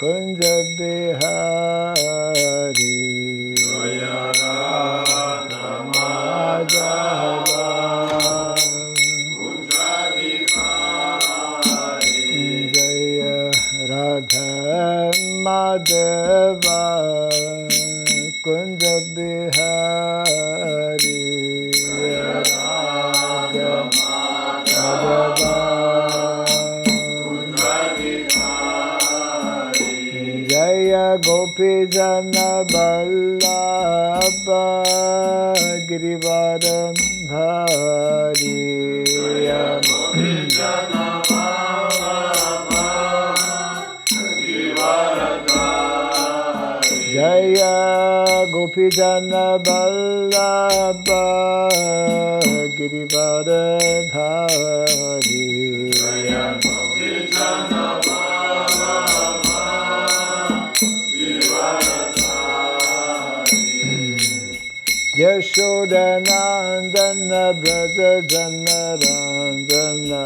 Kunja Bihari Jaya Radha Madhava Kunja Bihari Jaya Radha Madhava Kunja Bihari Jaya Radha Madhava Jaya Gopi Jana Vallabha Girivaram Hari Gopi Jana Vallabha Girivaram Hari Jaya Gopi Jana Vallabha Girivaram Hari Jaya Gopi Jana Yashodanandana Braja Jana Ranjana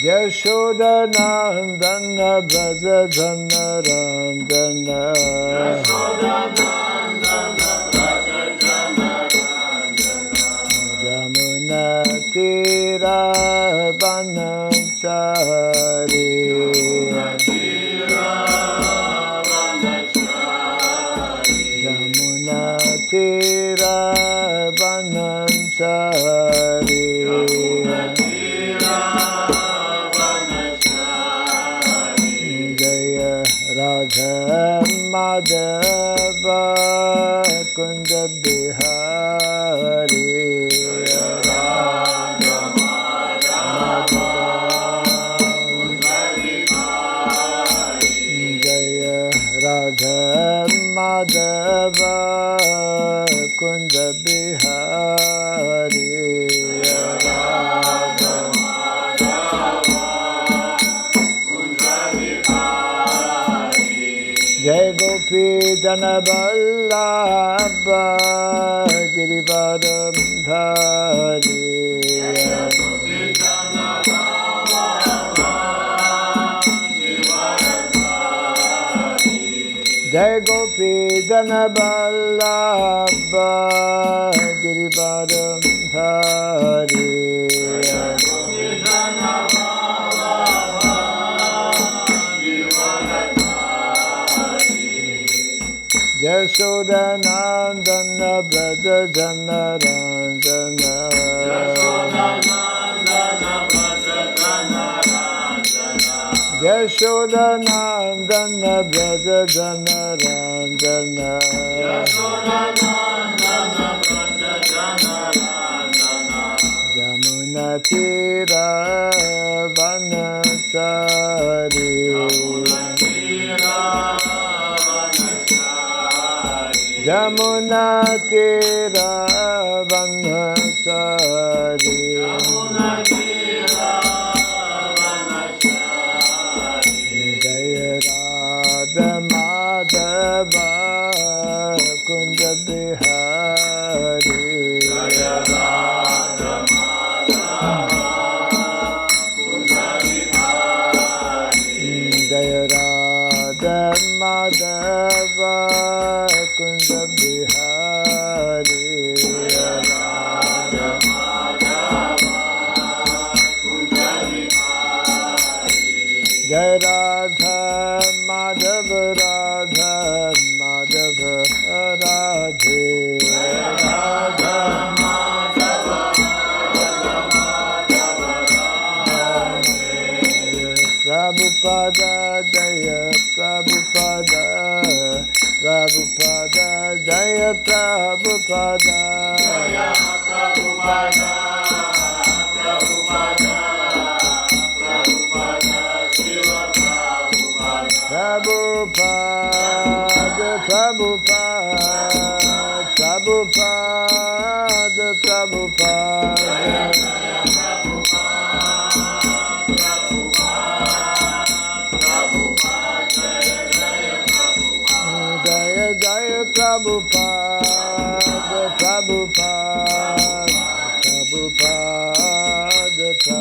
Yashodanandana Braja Jana Ranjana Jamuna Tira Vanachari Tira Vanachari Jaya Radha Madhava Kunja Bihari Jaya Radha Madhava Kunja Bihari Jaya Radha Madhava Kunja Bihari Radha Madhava Kunja Bihari Jai Gopi Jana Vallabha Girivaram Dhari Jai Gopi Jana Vallabha Girivaram Dhari Jai Gopi Jana Vallabha Girivaram Dhari Jai Gopi Jana Vallabha Girivaram Dhari Yashodanandana Braja Jana Ranjana Yashodanandana Braja Jana Ranjana Yashodanandana Braja Jana Ranjana Yashodanandana Braja Jana Ranjana Jamuna Tira Vanachari Jamuna Tira Vanachari Jamuna Tira Vanachari Jamuna Tira Jaya Radha Madhava Kunja Bihari Jaya Radha Madhava Kunja Bihari Jaya Radha Madhava Kunja Bihari Jaya Radha Madhava Kunja Bihari Jai Radha Madhava Radha Madhava Radhe Radha Madhava Madhava Radhe Prabhupada Jaya Prabhupada Prabhupada Jaya Prabhupada Jaya Prabhupada Prabhupada Prabhupada, Prabhupada, Prabhupada, Prabhupada, Jaya Jaya Prabhupada, Prabhupada, Prabhupada, Prabhupada.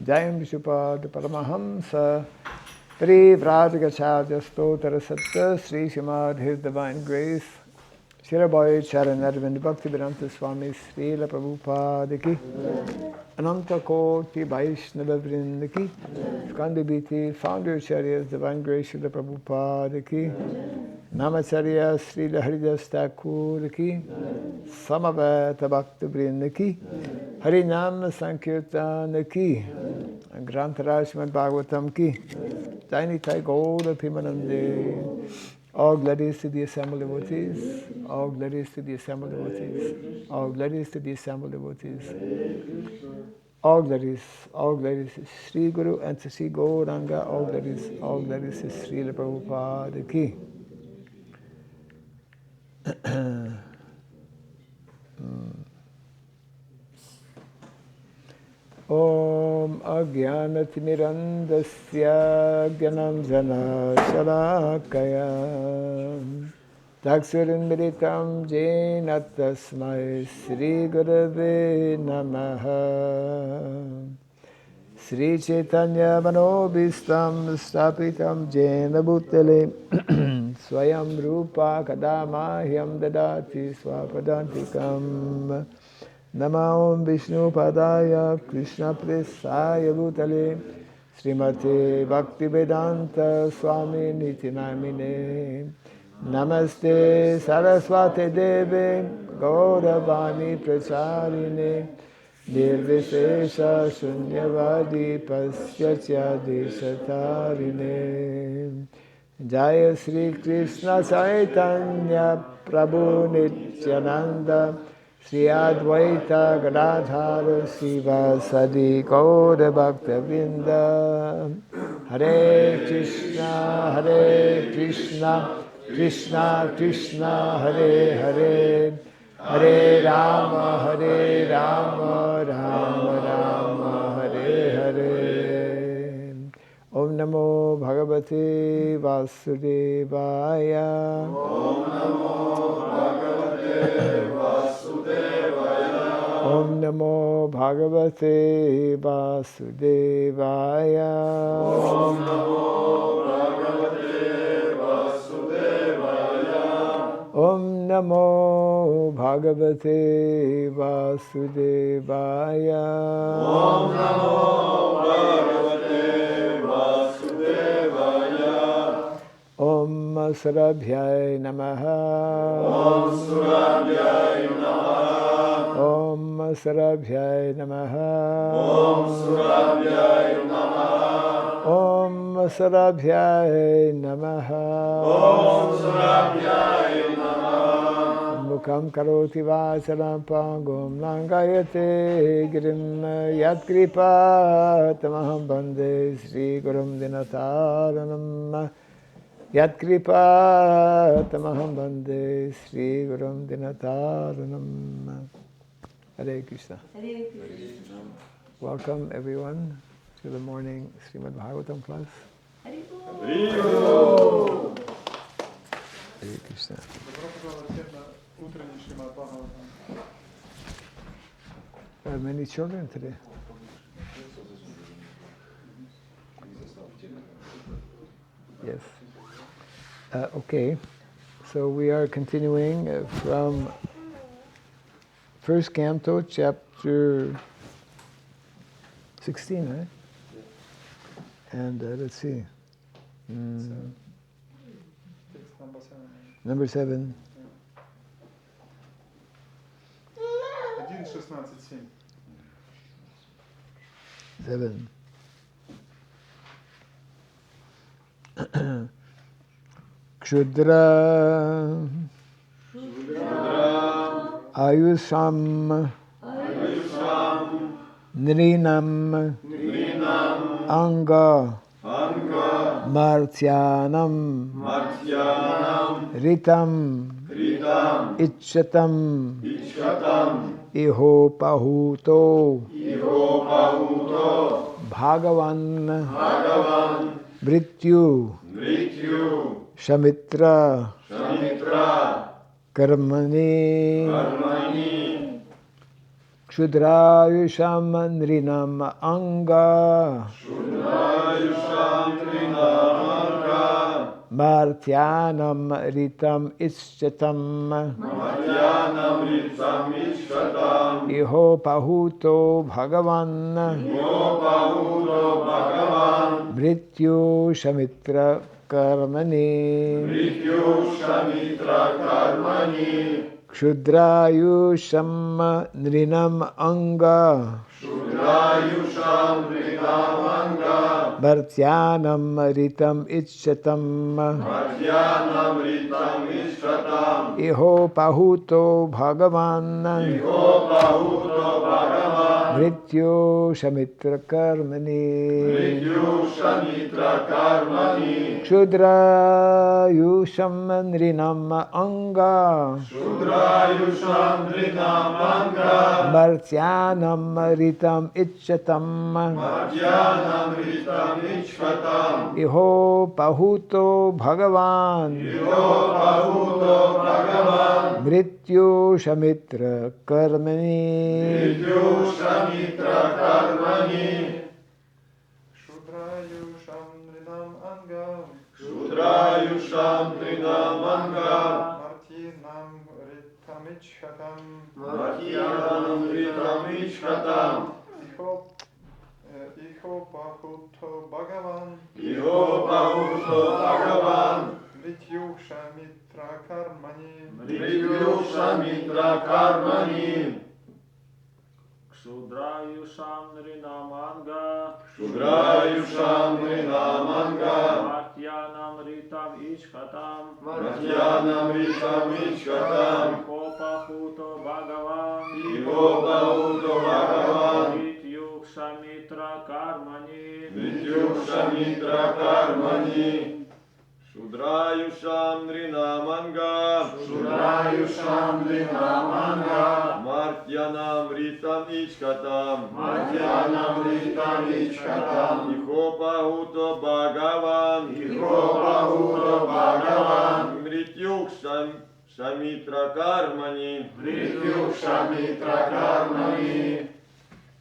Jayam Vishupad Paramahamsa Pri Vratikacharya Stotra Satta Sri Srimad His Divine Grace Surabhyai Namah Bhakti Swami Srila Prabhupada Ki Ananta Koti Vaishnava Vrinda Ki Skandi Biti Founder Acharyas Divine Grace Srila Prabhupada Ki Namacharya Srila Haridas Thakur Ki Samaveta Bhakti Vrinda Ki Harinam Sankirtan Ki Grantaraj Srimad Bhagavatam Ki Tiny Thai Gaura Pimanande. All glories to the assembled devotees. All glories to the assembled devotees. All glories to the assembled devotees. All glories to Sri Guru and to Sri Gauranga. All glories to Srila Prabhupada Ki. Om Agyanatimirandasya Gyanam Jana Shalakaya Taksurindritam Jena Tasmai Sri Gurave Namaha Sri Chaitanya Manobhistam Stapitam Jena Bhutale Swayam Rupa Kadamahyam Dadati Swapadantikam Namo Vishnu Padaya Krishna Presaya Bhutale Srimate Bhakti Vedanta Swami Niti Namine Namaste Saraswate Deve Gauravani Pracharine Nirvishesha Shunyavadi Pasyachya Deshatarine Jaya Sri Krishna Chaitanya Prabhu Nityananda Sri Advaita Gadadhara Siva Sadi Gaura Bhakta Vrinda Hare Krishna Krishna Krishna Hare Hare Hare Rama Rama Rama Hare Hare Om Namo Bhagavate Vasudevaya Om Namo Bhagavate Om Namo Bhagavate Vasudevaya Om Namo Bhagavate Vasudevaya Om Namo Bhagavate Vasudevaya Om Namo Bhagavate Vasudevaya Om Surabhyai Namah Om Surabhyai Namah Om Surabhyai Namah Om Surabhyai Namah Om Surabhyai Namah Om Surabhyai Namah Mukham karoti vacharam pangum langayate girim yat kripa tamaham bande Sri Gurum Dinataranam Yat kripa tamaham bande Sri Gurum Dinataranam. Hare Krishna. Hare Krishna. Welcome everyone to the morning Srimad Bhagavatam class. Hare Krishna. Hare Krishna. There are many children today. Yes. Okay, so we are continuing from first canto, chapter 16, right? And let's see. Number 7. 1.16.7. 7. Kshudra Ayusham Nrinam Anga Martyanam Ritam Ichchatam Iho Pahuto Bhagavan Mrityu Shamitra Karmani Kshudrayusham Nrinam Anga Martyanam Ritam Ischyatam Iho Pahuto Bhagavan Mrityu Shamitra Karmani Kshudrayusham Nrinam Anga Martyanam Ritam Ichchatam Iho Pahuto Bhagavan Mrityu Shamitra Karmani Kshudrayusham Nrinam Anga Martyanam Ritam Ichchatam Iho Pahuto Bhagavan Mrityu Shamitra Karmani Shudrayusham Nrinam Anga Martyanam Ritam Ichchatam Iho Pahuto Bhagavan Mrityu Shamitra Karmani Shudrayusham Nrinam Anga Martyanam Ritam Ichchatam Iho Pahuto Bhagavan Mrityu Shamitra Karmani Shudrayusham Nrinam Anga Martyanam Ritam Ichchatam Iho Pahuto Bhagavan Mrityu Shamitra Karmani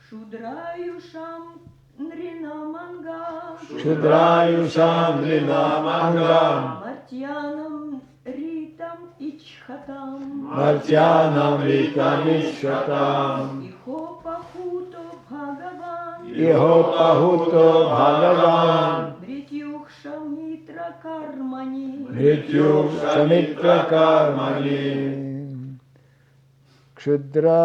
Shudrayusham Nrinam Anga Kshudrayusham Nrinam Anga Martyanam Ritam Ichchatam Martyanam Ritam Ichchatam Iho Pahuto Bhagavan Iho Pahuto Bhagavan Mrityu Shamitra Karmani Mrityu Shamitra Karmani Kshudra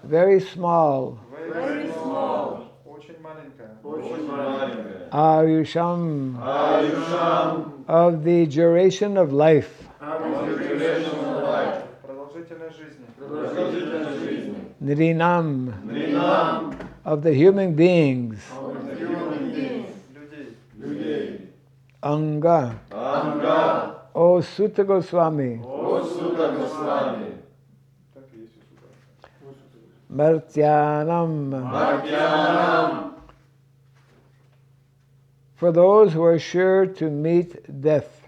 very small Very small Очень маленькая Ayusham of the duration of life Продолжительность жизни Nrinam of the human beings людей Anga O Sutta Goswami Так и есть у Суда. Martyanam for those who are sure to meet death.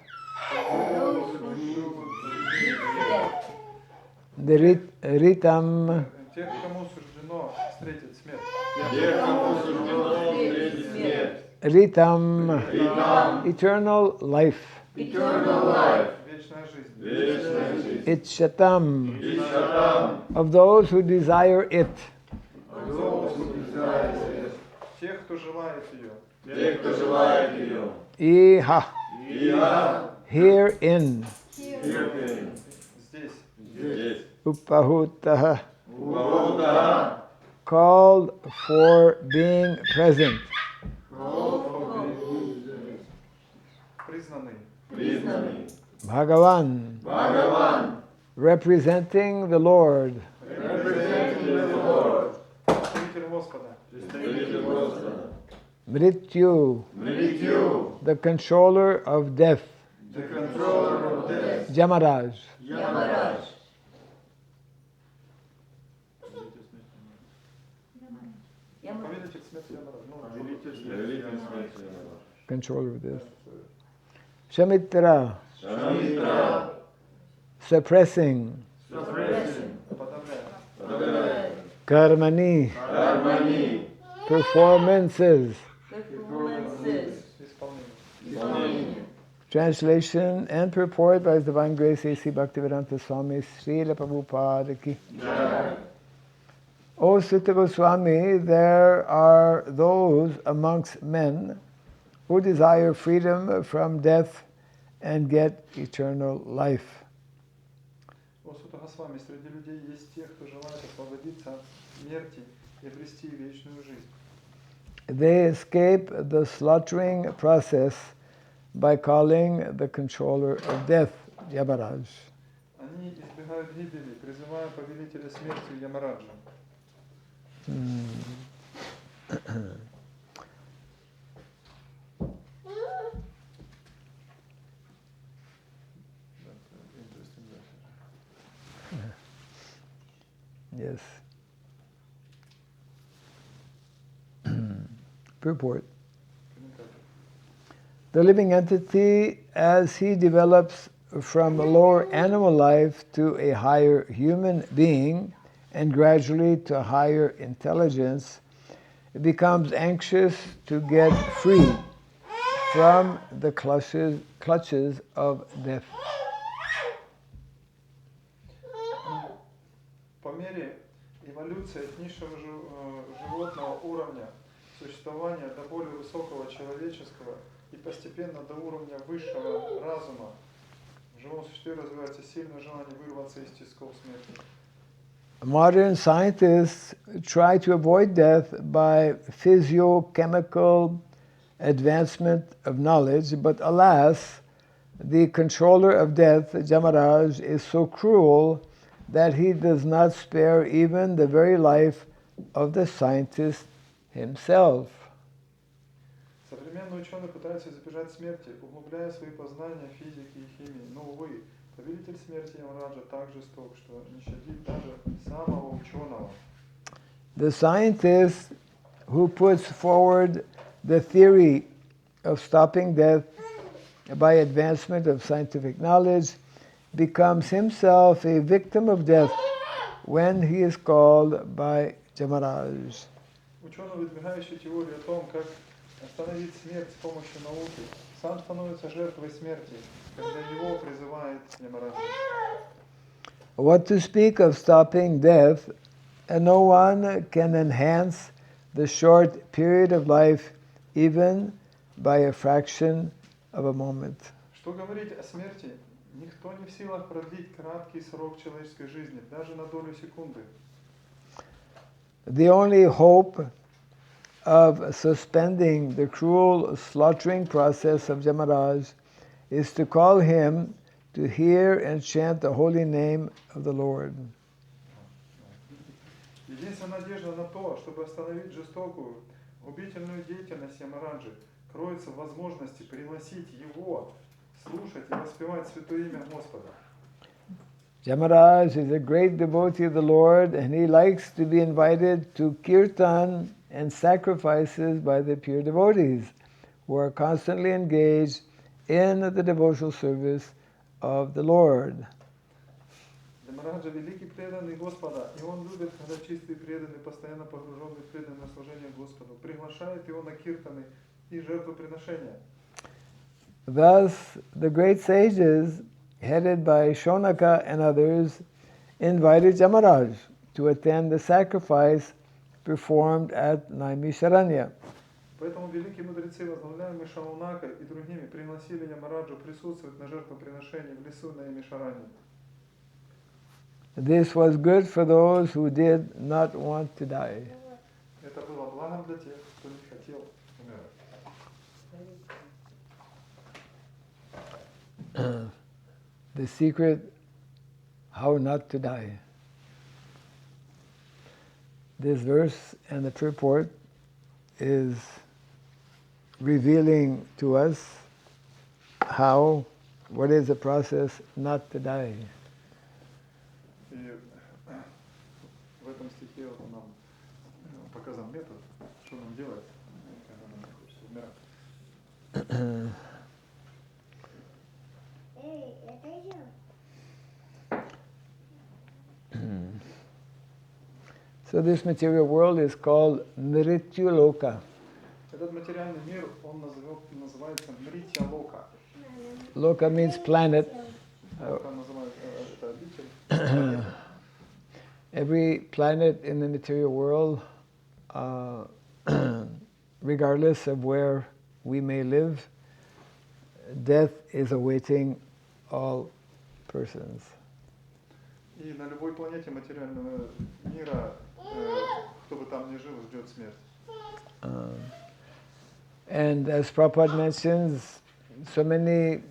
The Ritam Тех, кому суждено встретить смерть. Ritam eternal life. Вечная жизнь. Ichchatam of those who desire it. Тех, кто желает ее. Iha herein Здесь. Upahutaha called for being present. Признанный. Bhagavan representing the Lord. Представитель Господа. Mrityu the controller of death. The controller of death. Yamaraj. Yamaraj. Повелитель смерти Ямарадж. Ну, Повелитель смерти. Controller of this. Shamitra. Шамитра. Suppressing. Suppressing. подавляет. Karmani. Harmony. Performances. Performances. Исполнение. Translation and purport by His Divine Grace A.C. Bhaktivedanta Swami Srila Prabhupada Ki. O Sutta Goswami, there are those amongst men who desire freedom from death and get eternal life. О Сутта Госвами, среди людей есть те, кто желает освободиться от смерти и обрести вечную жизнь. They escape the slaughtering process by calling the controller of death, Yamaraj. Они избегают гибели, призывая повелителя смерти Ямараджа. Yes. Purport. The living entity, as he develops from a lower animal life to a higher human being and gradually to higher intelligence, becomes anxious to get free from the clutches of death. По мере эволюции от низшего животного уровня существования до более высокого человеческого и постепенно до уровня высшего разума, в живом существе развивается сильное желание вырваться из тисков смерти. Modern scientists try to avoid death by physiochemical advancement of knowledge, but alas, the controller of death, Yamaraj, is so cruel that he does not spare even the very life of the scientist himself. Современные ученые пытаются избежать смерти, углубляя свои познания физики и химии, но, увы, повелитель смерти Ямараджа так жесток, что не щадит даже самого ученого. The scientist who puts forward the theory of stopping death by advancement of scientific knowledge becomes himself a victim of death when he is called by Yamaraj. Ученый, выдвигающий теорию о том, как остановить смерть с помощью науки, сам становится жертвой смерти, когда его призывает Ямарадж. What to speak of stopping death, and no one can enhance the short period of life even by a fraction of a moment. Что говорить о смерти? Никто не в силах продлить краткий срок человеческой жизни, даже на долю секунды. The only hope of suspending the cruel slaughtering process of Yamaraj is to call him to hear and chant the holy name of the Lord. Единственная надежда на то, чтобы остановить жестокую, губительную деятельность Ямараджи, кроется в возможности приносить его, слушать и воспевать святое имя Господа. Yamaraj is a great devotee of the Lord, and he likes to be invited to kirtan and sacrifices by the pure devotees who are constantly engaged in the devotional service of the Lord. Ямараджа великий преданный Господа, и он любит, когда чистый преданный, постоянно погруженный в преданное служение Господу, приглашает его на киртаны и жертвоприношения. Thus, the great sages, headed by Shonaka and others, invited Yamaraj to attend the sacrifice performed at Naimisharanya. Поэтому великие мудрецы, возглавляемые Шаунакой и другими, пригласили Ямараджу присутствовать на жертвоприношении в лесу на Наймишаране. This was good for those who did not want to die. Это было благом для тех, кто не хотел умирать. The secret how not to die. This verse and the purport is revealing to us how What is the process not to die? И в этом стихе он нам показан метод, что нам делать, когда нам хочется умирать. So this material world is called Mrityu Loka. Этот материальный мир, он называется Мритья Лока. Loka means planet. Лока называют это обитель. Every planet in the material world, regardless of where we may live, death is awaiting all persons. И на любой планете материального мира, кто бы там ни жил, ждет смерть. And as Prabhupada mentions, so many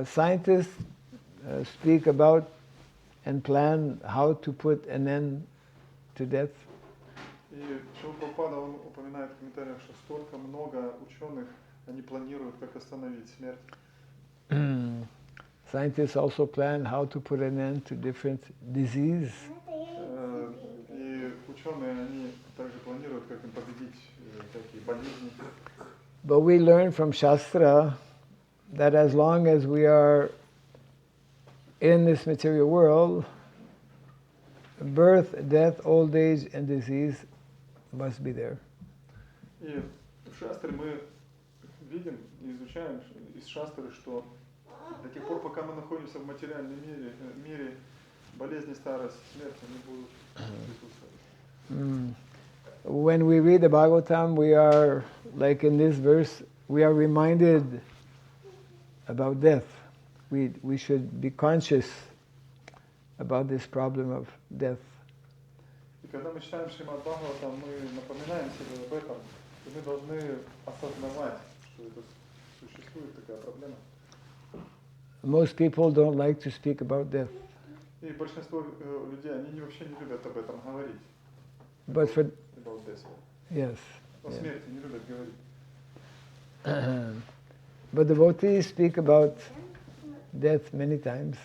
scientists speak about and plan how to put an end to death. И Шрила Прабхупада, он упоминает в комментариях, что столько много ученых, они планируют, как остановить смерть. Scientists also plan how to put an end to different diseases. И ученые, они также планируют, как им победить такие болезни. But we learn from Shastra that as long as we are in this material world, birth, death, old age, and disease must be there. И в Шастре мы видим и изучаем из Шастры, что до тех пор, пока мы находимся в материальном мире, болезни, старость, смерть, они будут присутствовать. When we read the Bhagavatam, we are, like in this verse, we are reminded about death. We should be conscious about this problem of death. И когда мы читаем Шримад Бхагаватам, мы напоминаем себе об этом, и мы должны осознавать, что это существует такая проблема. Most people don't like to speak about death. И большинство людей, они вообще не любят об этом говорить. But for About death. yes, О смерти не любят говорить. but devotees speak about death many times.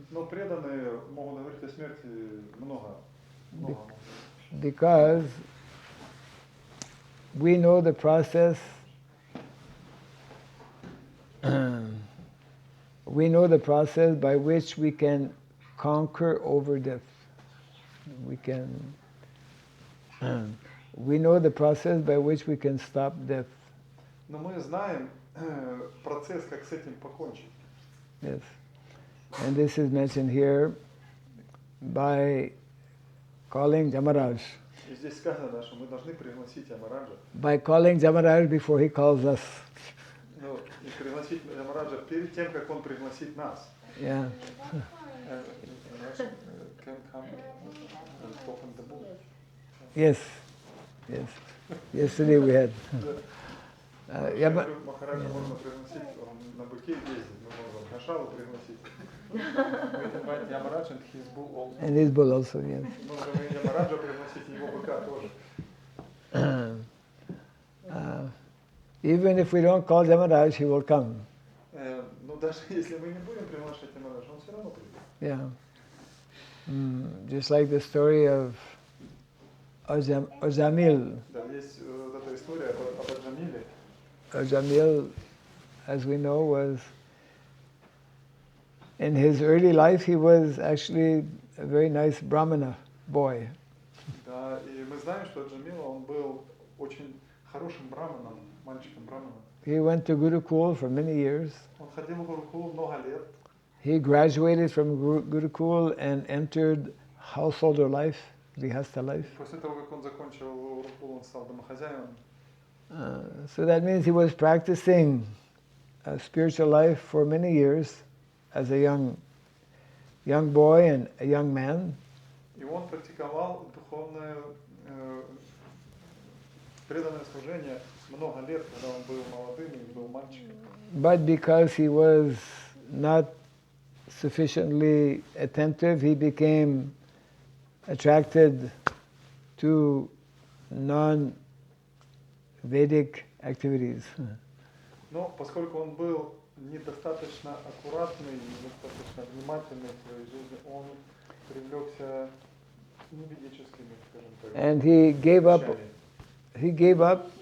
Но преданные могут говорить о смерти много. Because we know the process. We know the process by which we can conquer over death. We know the process by which we can stop death. Но мы знаем процесс, как с этим покончить. Yes. And this is mentioned here by calling Jamaraj. И здесь сказано, что мы должны пригласить Ямараджа. By calling Jamaraj before he calls us. Ну, и пригласить Ямараджа перед тем, как он пригласит нас. Yeah. Can come and open the book. Yes. Yes. Yesterday we had. Махараджа можно пригласить, он на быке ездит, мы можем Хашалу пригласить. We invite Yamaraj and his bull also. And his bull also, yes. Можем и Ямараджа пригласить, его быка тоже. Even if we don't call Jamaraj, he will come. Но даже если мы не будем приглашать Ямараджа, он все равно придет. Yeah. Just like the story of Ajamil. Да, есть вот эта история об Аджамиле. Ajamil, as we know, was in his early life he was actually a very nice Brahmana boy. Да, и мы знаем, что Аджамила, он был очень хорошим браманом, мальчиком браманом. He went to Gurukul for many years. Он ходил в Гурукул много лет. He graduated from Gurukul and entered householder life, grihastha life. После того, как он закончил Гурукул, он стал домохозяином. So that means he was practicing a spiritual life for many years as a young boy and a young man. И он практиковал духовное преданное служение много лет, когда он был молодым и был мальчиком. But because he was not sufficiently attentive, he became attracted to non-Vedic activities. Но поскольку он был недостаточно аккуратный, недостаточно внимательный в своей жизни, он привлекся неведическими, скажем так, And he gave up. вещами.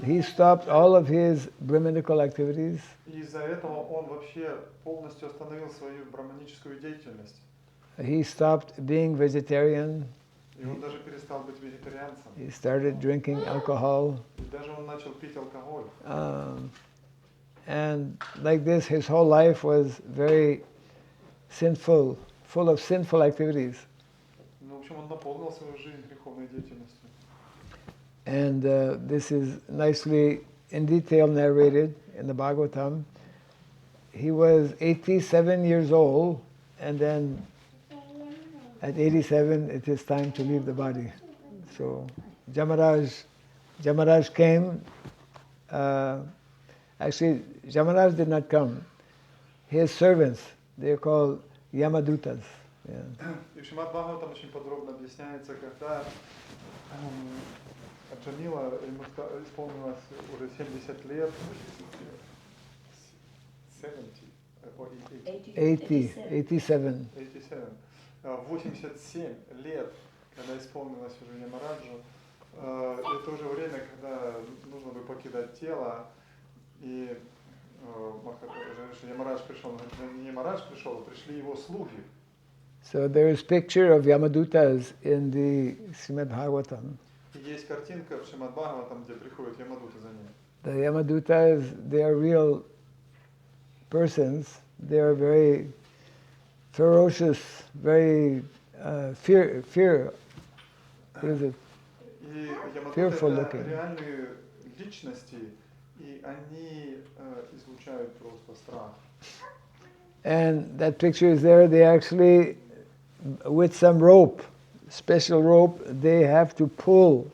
He stopped all of his Brahminical activities. И из-за этого он вообще полностью остановил свою браманическую деятельность. He stopped being vegetarian. И он даже перестал быть вегетарианцем. He started drinking alcohol. И даже он начал пить алкоголь. And like this, his whole life was very sinful, full of sinful activities. Ну, в общем, он наполнил свою жизнь греховной деятельностью. And this is nicely in detail narrated in the Bhagavatam. He was 87 years old, and then at 87, it is time to leave the body. So Jamaraj came. Actually, Jamaraj did not come. His servants, they are called Yamadutas. Yeah. И в Шримад Бхагаватам очень подробно объясняется, когда Джамила, ему исполнилось уже 70 лет, 87. 87 лет, когда исполнилось уже Ямараджу, это уже время, когда нужно бы покидать тело, и Ямарадж пришел, не Ямарадж пришел, а пришли его слуги. So there is picture of Yamadutas in the Srimad Bhagavatam. И есть картинка в Шримад Бхагаватам, где приходят Ямадуты за ним. The Yamadutas, they are real persons. They are very ferocious, very fear. What is it? И Fearful Ямадуты looking. это реальные личности, и они излучают просто страх. And that picture is there. They actually, with some rope, special rope, they have to pull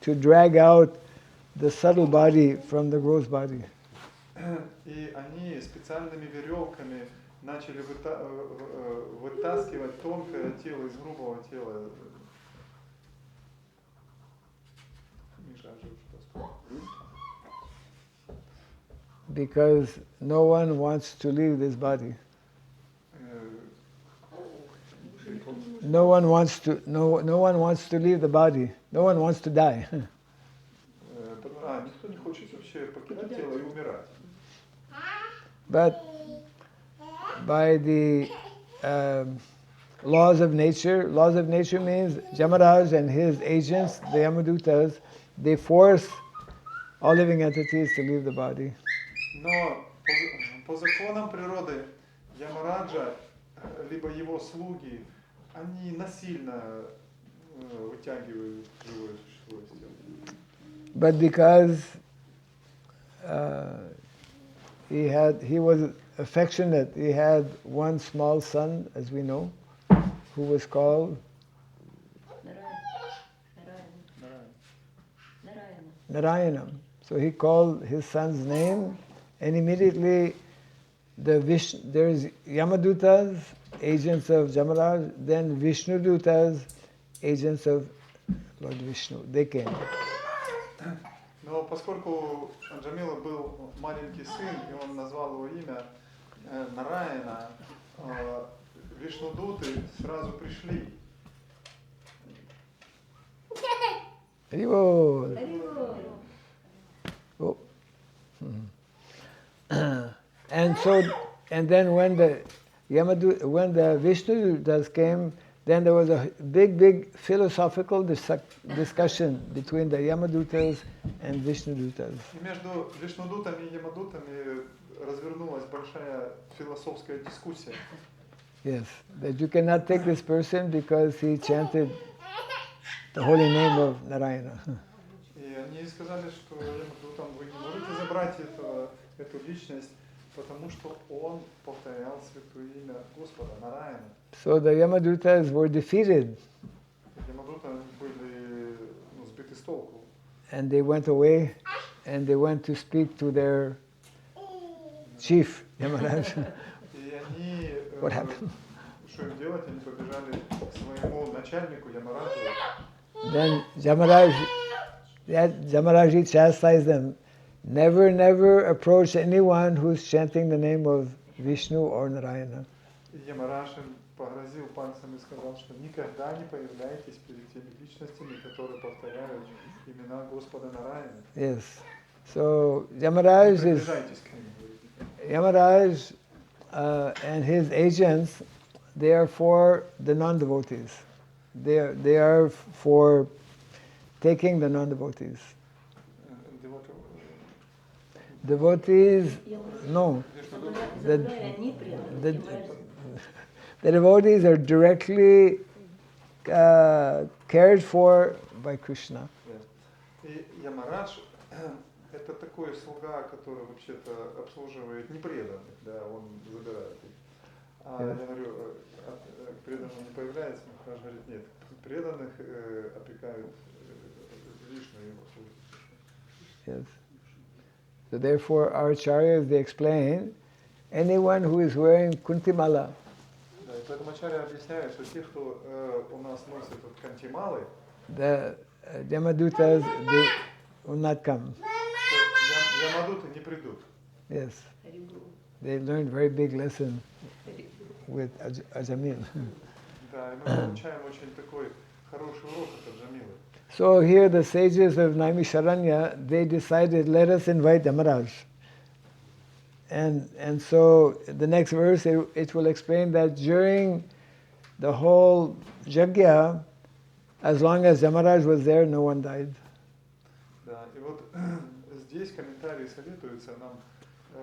to drag out the subtle body from the gross body. И они специальными веревками начали вытаскивать тонкое тело из грубого тела. Because no one wants to leave this body. No one wants to leave the body. No one wants to die. Никто не хочет вообще покидать тело и умирать. But by the laws of nature means Jamaraj and his agents, the Yamadutas, they force all living entities to leave the body. Но по законам природы Ямараджа, либо его слуги, они насильно вытягивают живое существо из тела. But because he was affectionate, he had one small son, as we know, who was called Narayana. So he called his son's name, and immediately there's Yamadutas, agents of Jamaraj, then Vishnudutas, agents of Lord Vishnu. They came. Но поскольку Джамила был маленький сын, и он назвал его имя Нараяна, Вишнудуты сразу пришли. Oh. And then when the Vishnudutas came, then there was a big philosophical discussion between the Yamadutas and Vishnudutas. И между Вишнудутами и Ямадутами развернулась большая философская дискуссия. Yes, that you cannot take this person because he chanted the holy name of Narayana. И они сказали, что Ямадутам вы не можете забрать эту личность, потому что он повторял святое имя Господа, Нараяна. So the Yamadutas were defeated. Ямадуты были сбиты с толку. And they went away and they went to speak to their chief, Yamaraj. И они, What happened? что им делать, они побежали к своему начальнику Ямараджу. Then Jamaraji chastised them. Never approach anyone who's chanting the name of Vishnu or Narayana. И Ямараш им погрозил пальцем и сказал, что никогда не появляйтесь перед теми личностями, которые повторяют имена Господа Нараяна. Yes. So Не Yamaraj is приближайтесь к ним. говорит. Yamaraj and his agents. They are for the non-devotees. They are for taking the non-devotees. Devotees, no. The devotees are directly cared for by Krishna. И Ямарадж это такой слуга, который вообще-то обслуживает непреданных, да, он забирает их. А я говорю, преданный не появляется, Махарадж говорит, нет, преданных опекают Вишну и его. Yes. So therefore our acharyas, they explain, anyone who is wearing kuntimala, Да, и поэтому ачарья объясняет, что те, кто у нас носит вот кантималы, the Yamadutas, they will not come. Ямадуты не придут. Yes. They learned very big lesson with Ajamil. Да, и мы получаем очень такой хороший урок от Аджамилы. So here the sages of Naimisharanya, they decided, let us invite Yamaraj. And so the next verse, it will explain that during the whole Yajna, as long as Yamaraj was there, no one died. Да, и вот здесь комментарии советуются нам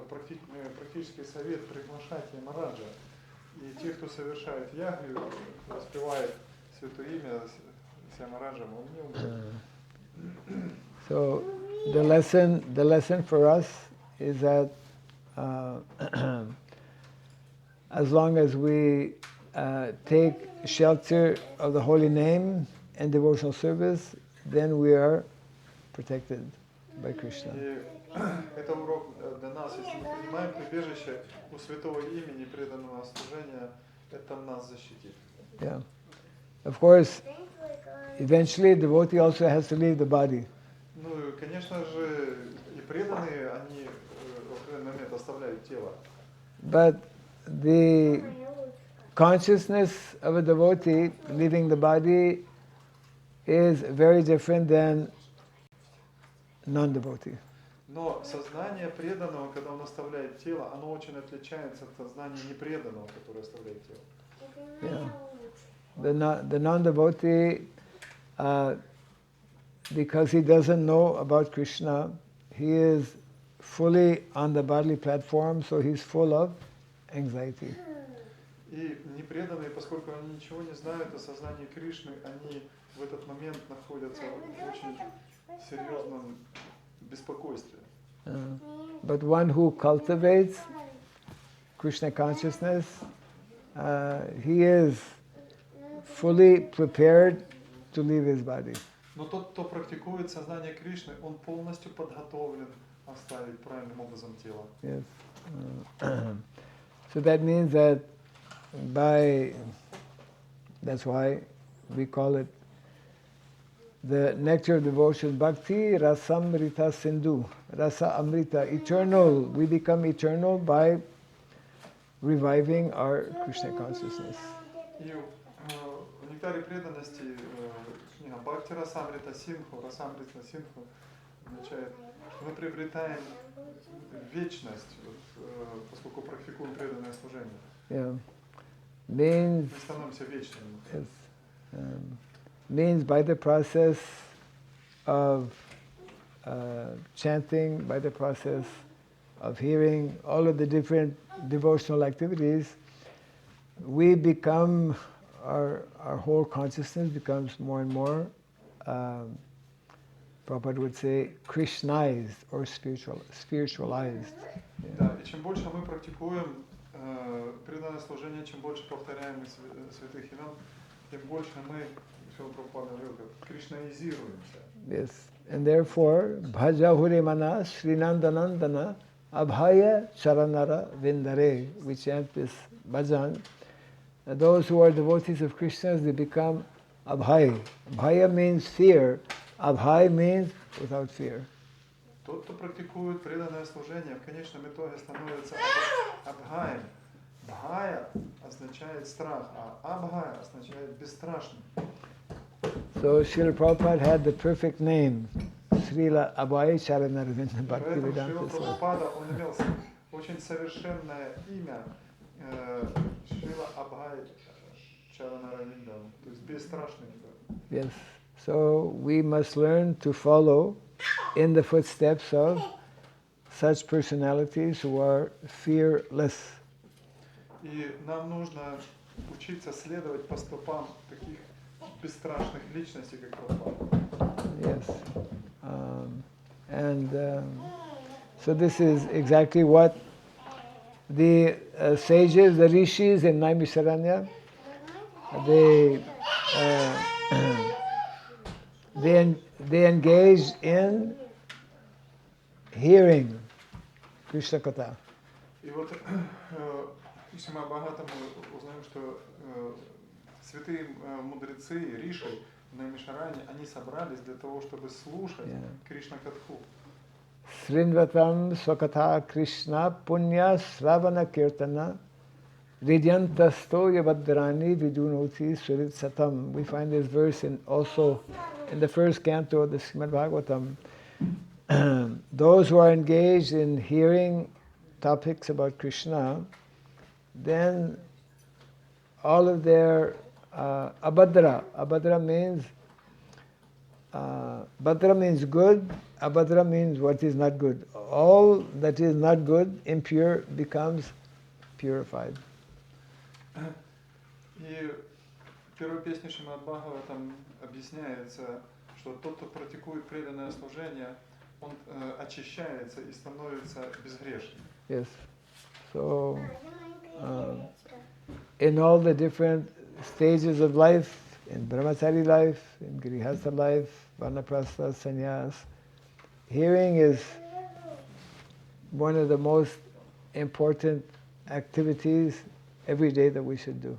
практический совет приглашать Ямараджа. И те, кто совершает ягью, воспевает святое имя с Ямараджем, он не умрет. So the lesson for us is that as long as we take shelter of the holy name and devotional service, then we are protected by Krishna. И это урок для нас, если мы принимаем прибежище у святого имени преданного служения, это нас защитит. Yeah. Of course, eventually devotee also has to leave the body. Ну, конечно же, и преданные, они в определенный момент оставляют тело. But the consciousness of a devotee leaving the body is very different than non-devotee. Но сознание преданного, когда он оставляет тело, оно очень отличается от сознания непреданного, которое оставляет тело. Yeah. The non-devotee, because he doesn't know about Krishna, he is fully on the bodily platform, so he's full of anxiety. И непреданные, поскольку они ничего не знают о сознании Кришны, они в этот момент находятся в очень серьезном беспокойстве. But one who cultivates Krishna consciousness, he is fully prepared to leave his body. Но тот, кто практикует сознание Кришны, он полностью подготовлен оставить правильным образом тело. Yes. So that means that that's why we call it the nectar of devotion, Bhakti, Rasamrita Sindhu, Rasa Amrita, eternal. We become eternal by reviving our Krishna consciousness. И в нектаре преданности книга Бхакти Расамрита Синху, Расамрита Синху означает, что мы приобретаем вечность, поскольку практикуем преданное служение. Yeah. Means, Мы становимся вечными. yes, means by the process of chanting, by the process of hearing, all of the different devotional activities, we become, our whole consciousness becomes more and more, Prabhupada would say, Krishnized or spiritualized. Да, и чем больше мы практикуем преданное служение, чем больше повторяем святых имен, тем больше мы, что Прабхупада говорил, кришнаизируемся. Yes, and therefore, Bhaja Hurimana Srinandanandana Abhaya Charanara Vindare. We chant this bhajan. Those who are devotees of Krishna, they become Abhaya. Abhaya means fear. Abhaya means without fear. Тот, кто практикует преданное служение, в конечном итоге становится абхаем. Бхая означает страх, а абхая означает бесстрашный. So Srila Prabhupada had the perfect name, Srila Abhay Charanaravinda Bhakti Поэтому Шрила Vedanta Swami. Прабхупада, он имел очень совершенное имя Шрила Абхай Чаранаравинда, то есть бесстрашный. Yes. So we must learn to follow in the footsteps of such personalities who are fearless. И нам нужно учиться следовать по стопам таких бесстрашных личностей, как Прабхупада. Yes. So this is exactly what the sages, the rishis in Naimisharanya, they engage in hearing Krishna Katha. И вот если мы Бхагаватам узнаем, что святые мудрецы, риши на Наймишаране, они собрались для того, чтобы слушать Кришна Катху. Srinvatam Swakatha Krishna Punya Sravana Kirtana Ridyantasto Yavadrani Vidunoti Surit Satam. We find this verse also in the first canto of the Srimad Bhagavatam. Those who are engaged in hearing topics about Krishna, then all of their abhadra means Bhadra means good, abhadra means what is not good. All that is not good, impure, becomes purified. И в первой песне Шримад Бхагаватам объясняется, что тот, кто практикует преданное служение, он очищается и становится безгрешным. Yes. So, in all the different stages of life, in brahmachari life, in grihastha life, vanaprastha, sannyas, hearing is one of the most important activities every day that we should do.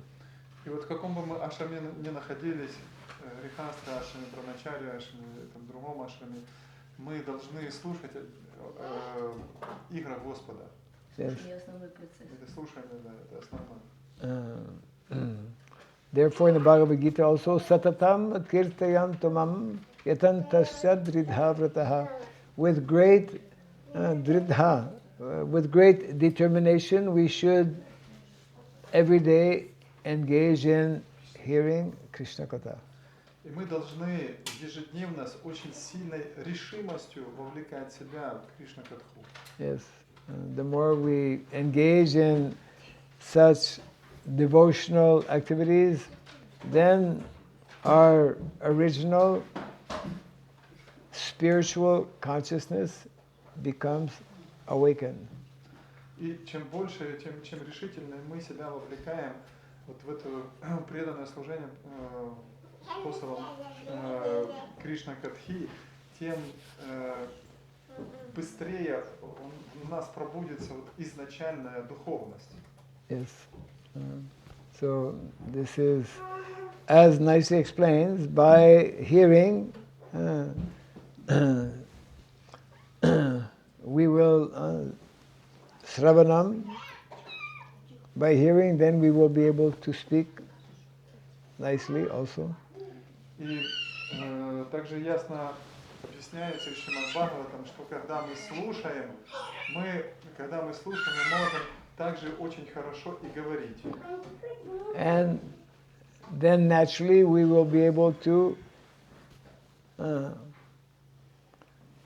И вот в каком бы мы ашраме ни находились, грихастха ашраме, брамачари ашраме, там, другом ашраме, мы должны слушать игры Господа. Yes. Это слушание, да, это основное. Therefore, in the Bhagavad Gita also, Satatam Kirtayam Tumam Yatantasya Dridhavrataha. With great dridha, with great determination, we should every day engage in hearing Krishna Katha. И мы должны ежедневно с очень сильной решимостью вовлекать себя в Кришна Катху. Yes. The more we engage in such devotional activities, then our original spiritual consciousness becomes awakened. И чем больше, чем решительнее мы себя вовлекаем вот в это преданное служение способом Кришна Катхи, тем быстрее у нас пробудится вот изначальная духовность. Yes. So this is, as nicely explains, by hearing, we will Sravanam. By hearing, then we will be able to speak nicely also. И также ясно объясняется из Шримад Бхагаватам, что когда мы слушаем, мы можем также очень хорошо и говорить. And then naturally we will be able to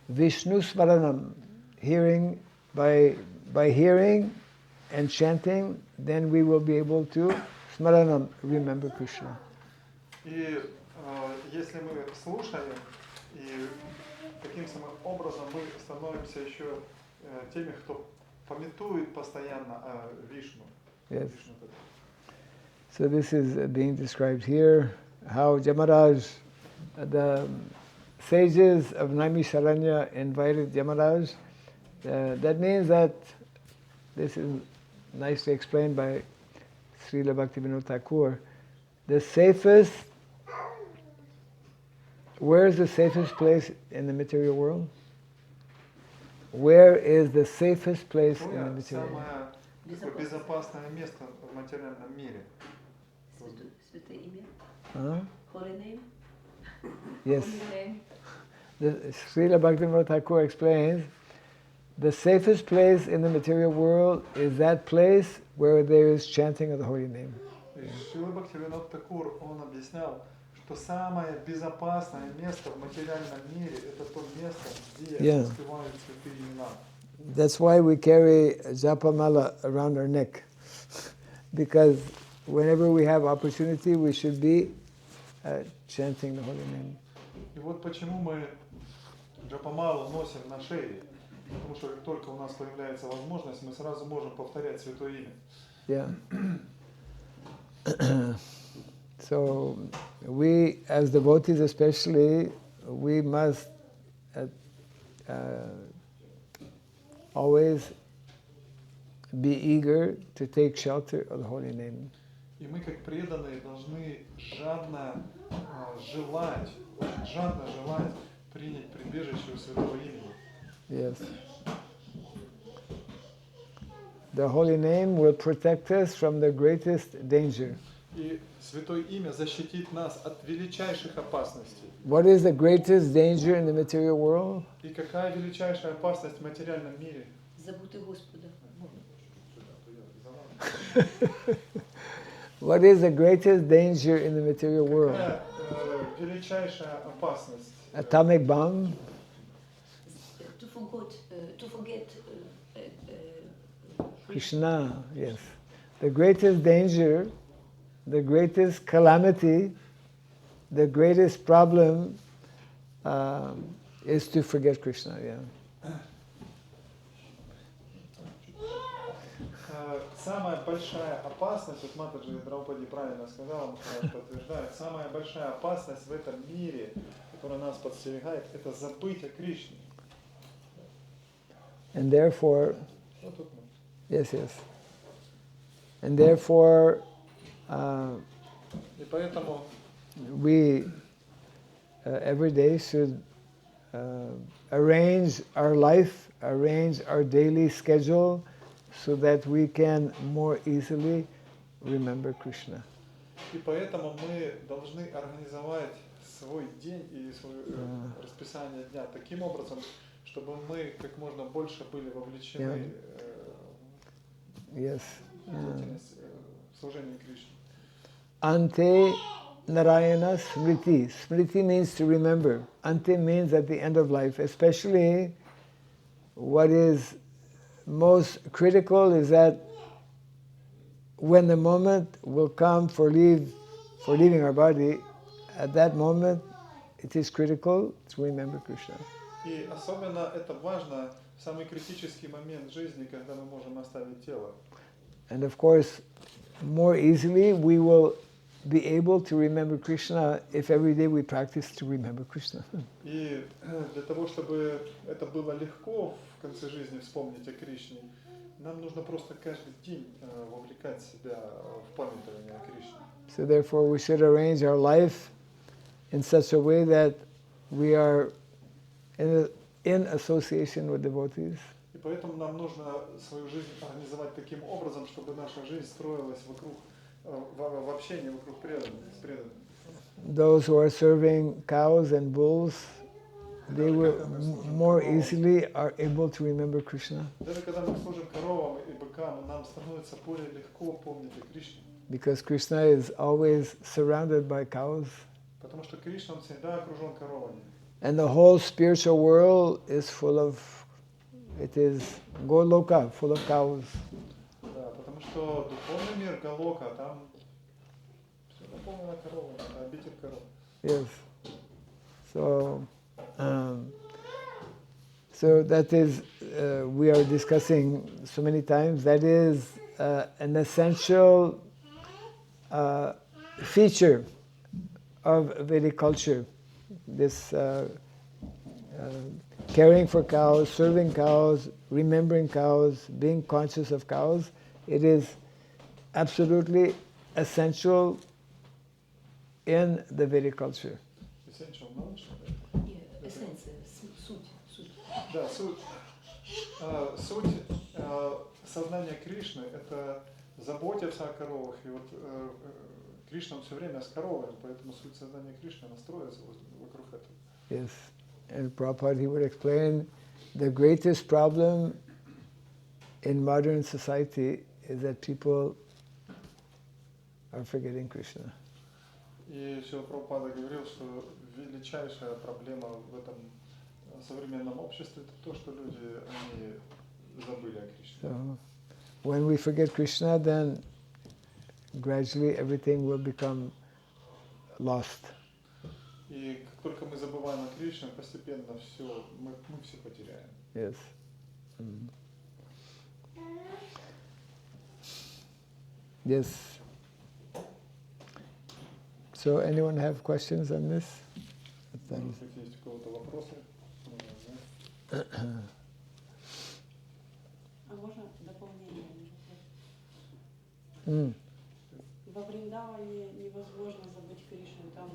Vishnu Smaranam, hearing, by hearing and chanting, then we will be able to Smaranam, remember Krishna. И если мы слушаем, и таким самым образом мы становимся еще теми, кто памятует постоянно о Вишну. Yes. So this is being described here, how Yamaraj, the sages of Naimisharanya invited Yamaraj. That means that, this is nicely explained by Srila Bhaktivinoda Thakur, the safest, where is the safest place in the material world? where is the safest place in the Какое material? самое такое безопасное место в материальном мире? Святое имя. Huh? Holy name. Yes. Holy name. The Srila Bhaktivinoda Thakur explains, the safest place in the material world is that place where there is chanting of the holy name. Шрила Бхактивинод Такур, он объяснял, что самое безопасное место в материальном мире – это то место, где воспевают святые имена. That's why we carry japamala around our neck. Because whenever we have opportunity, we should be chanting the holy name. И вот почему мы джапамалу носим на шее. Потому что как только у нас появляется возможность, мы сразу можем повторять святое имя. Yeah. So we, as devotees especially, we must always be eager to take shelter of the holy name. И мы, как преданные, должны жадно желать, очень жадно желать принять прибежище у святого имени. Yes. The holy name will protect us from the greatest danger. И святое имя защитит нас от величайших опасностей. What is the greatest danger in the material world? И какая величайшая опасность в материальном мире? Забудьте Господа. What is the greatest danger in the material world? Какая величайшая опасность? Atomic bomb? To forget Krishna, yes. The greatest danger, the greatest calamity, the greatest problem is to forget Krishna, yeah. Самая большая опасность, вот Матаджи Драупади правильно сказала, подтверждает, самая большая опасность в этом мире, которая нас подстерегает, это забыть о Кришне. And therefore, Вот тут мы. yes, yes. And therefore, И поэтому we every day should arrange our life, arrange our daily schedule, so that we can more easily remember Krishna. И поэтому мы должны организовать свой день и свое расписание дня таким образом, чтобы мы как можно больше были вовлечены Yes. в деятельность служения Кришне. Ante Narayana Smriti. Smriti means to remember. Ante means at the end of life. Especially what is most critical is that when the moment will come for leaving our body, at that moment it is critical to remember Krishna. И особенно это важно в самый критический момент жизни, когда мы можем оставить тело. And of course, more easily we will be able to remember Krishna if every day we practice to remember Krishna. И для того, чтобы это было легко в конце жизни вспомнить о Кришне, нам нужно просто каждый день вовлекать себя в памятование о Кришне. So therefore we should arrange our life in such a way that we are in association with devotees. И поэтому нам нужно свою жизнь организовать таким образом, чтобы наша жизнь строилась вокруг в общении вокруг преданных. Those who are serving cows and bulls, they will more easily are able to remember Krishna. Даже когда мы служим коровам и быкам, нам становится более легко помнить о Кришне. Because Krishna is always surrounded by cows. Потому что Кришна, он всегда окружен коровами. And the whole spiritual world is full of, it is Goloka, full of cows. Да, потому что духовный мир Галока, там все наполнено коровами, это обитель коров. Yes. So that is, we are discussing so many times, that is an essential feature of Vedic culture. This caring for cows, serving cows, remembering cows, being conscious of cows, it is absolutely essential in the Vedic culture. Essential knowledge. эссенция, суть. Да, суть. Суть сознания Кришны – это заботиться о коровах. И вот Кришна он все время с коровами, поэтому суть сознания Кришны настроится вокруг этого. Yes. And Prabhupada, he would explain the greatest problem in modern society is that people are forgetting Krishna. И Шрила Прабхупада говорил, что величайшая проблема в этом современном обществе это то, что люди они забыли о Кришне. So, when we forget Krishna, then gradually everything will become lost. И как только мы забываем о Кришне, постепенно все, мы все потеряем. Yes. Mm. Yes. So, anyone have questions on this? Если есть у кого-то вопросы, А можно дополнение? Во Вриндаване невозможно забыть Кришну, там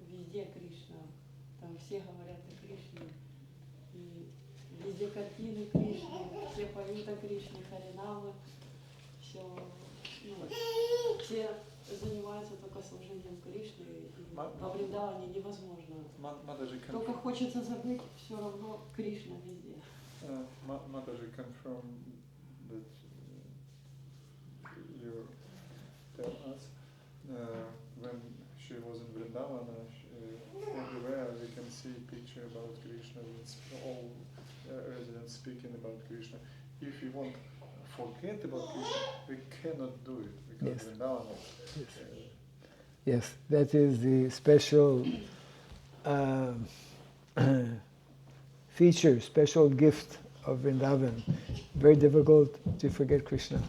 везде Кришна, там все говорят о Кришне, и везде картины Кришны, все поют о Кришне, харинамы, все, все занимаются только служением Кришны, и во Вриндаване невозможно. Только хочется забыть, все равно Кришна везде. Mataji confirmed that you tell us when she was in Vrindavan, everywhere we can see picture about Krishna. It's all residents speaking about Krishna. If we want to forget about Krishna, we cannot do it because Yes. Vrindavan. Yes, that is the special feature, special gift of Vrindavan. Very difficult to forget Krishna.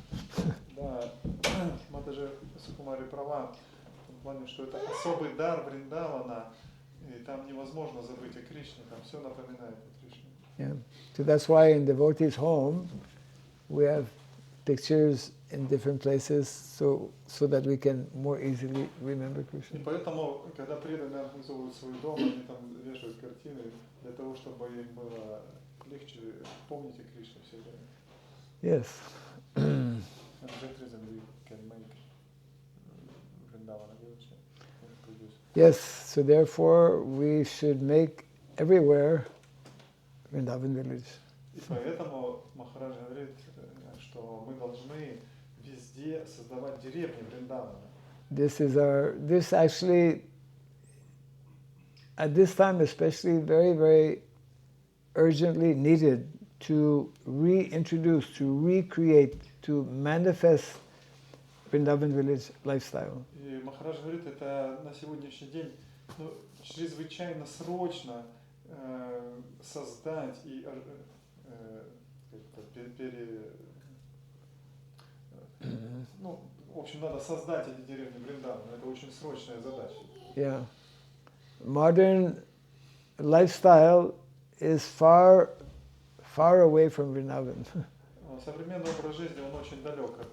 Да, Матаджи Сукумари права в плане, что это особый дар Вриндавана, и там невозможно забыть о Кришне, там все напоминает о Кришне. Yeah. So that's why in devotees' home we have pictures in different places so that we can more easily remember И Krishna. поэтому, когда преданные организовывают свой дом, они там вешают картины для того, чтобы им было легче помнить о Кришне все время. Yes. And that reason we can make Vrindavan a village. Yes, so therefore we should make everywhere Vrindavan village. И поэтому Махарадж говорит, что мы должны везде создавать деревни Вриндавана. This actually, at this time especially, very, very urgently needed to reintroduce, to recreate, to manifest Vrindavan village lifestyle. И Махарадж говорит, это на сегодняшний день чрезвычайно срочно создать и в общем, надо создать эти деревни Вриндавана. Это очень срочная задача. Yeah. Modern lifestyle is far away from Vrindavan. Современный образ жизни, он очень далек от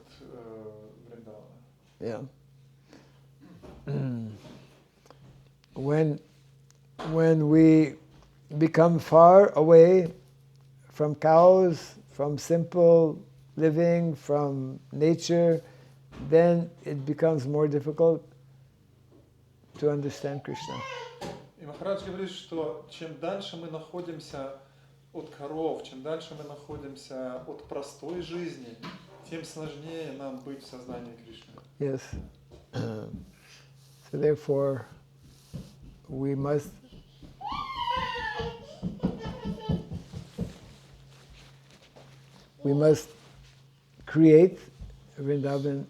Вриндавана. Yeah. When we become far away from cows, from simple living, from nature, then it becomes more difficult to understand Krishna. И Махарадж говорит, что чем дальше мы находимся от коров, чем дальше мы находимся от простой жизни, тем сложнее нам быть в сознании Кришны. Yes. So therefore, we must create a Vrindavan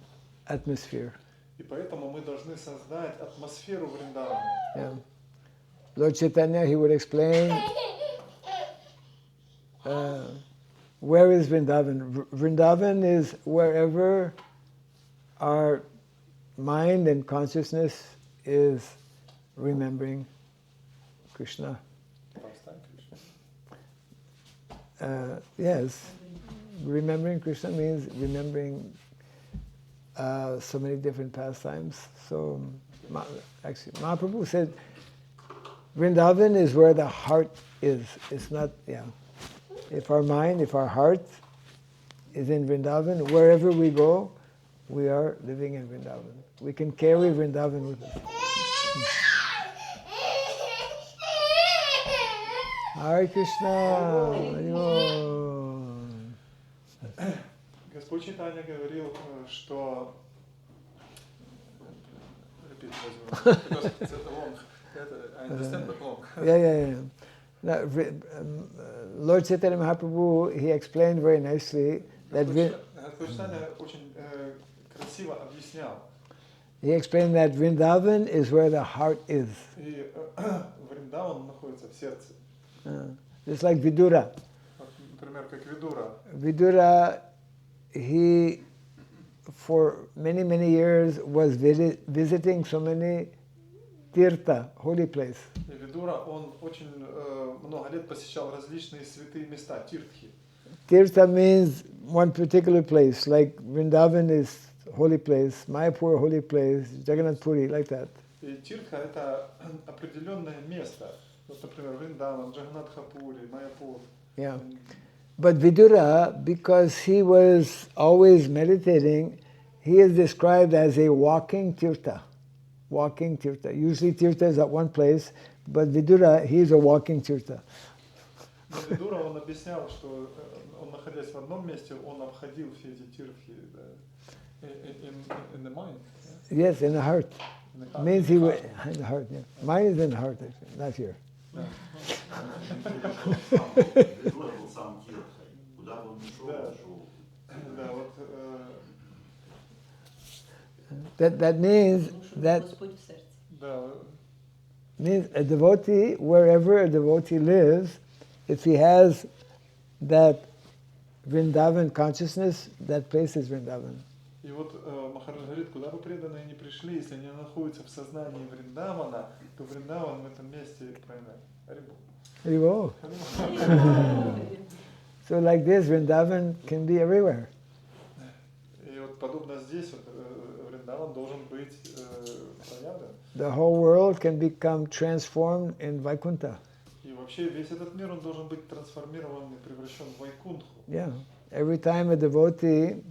atmosphere. И поэтому мы должны создать атмосферу Вриндавана. Yeah. Lord Chaitanya, he would explain where is Vrindavan. Vrindavan is wherever our mind and consciousness is remembering Krishna. Yes, remembering Krishna means remembering so many different pastimes. So, actually, Mahaprabhu said, Vrindavan is where the heart is. It's not, yeah. If our mind, if our heart is in Vrindavan, wherever we go, we are living in Vrindavan. We can carry Vrindavan with us. Hare Krishna. Hare Господь Чайтанья говорил, что... Repeat, because it's long. I understand, but long. Yeah. Now, Lord Chaitanya Mahaprabhu, he explained very nicely that he explained that Vrindavan is where the heart is. Just like Vidura. Vidura, he for many years was visiting so many tirtha, holy place. Tirtha means one particular place, like Vrindavan is holy place, Mayapur holy place, Jagannath Puri, like that. Тиртха это определенное место. Вот, например, Вриндаван, Джаганнатхапури, Майяпур. Yeah. But Vidura, because he was always meditating, he is described as a walking tirtha. Walking tirtha. Usually tirtha is at one place, but Vidura, he is a walking tirtha. Видура, он объяснял, что он, находясь в одном месте, он обходил все эти тиртхи in the mind. Yes, in the heart. Means he was in the heart. Yeah. Mine is in the heart, actually, not here. That means that means a devotee, wherever a devotee lives, if he has that Vrindavan consciousness, that place is Vrindavan. И вот Махарадж говорит, куда бы преданные не пришли, если они находятся в сознании Вриндавана, то Вриндаван в этом месте правильно. Haribol. So like this, Vrindavan can be everywhere. И вот подобно здесь, вот, Вриндаван должен быть проявлен. The whole world can become transformed in Vaikuntha. И вообще весь этот мир, он должен быть трансформирован и превращен в Вайкунтху. Yeah. Every time a devotee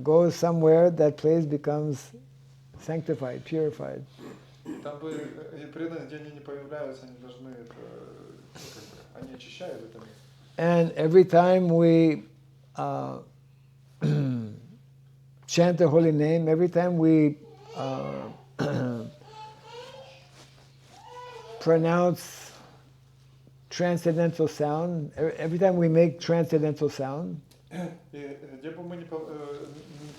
goes somewhere, that place becomes sanctified, purified. Там бы и преданные, где они не появляются, они должны, они очищают это место. And every time we chant the holy name, every time we pronounce transcendental sound, every time we make transcendental sound, И где бы мы ни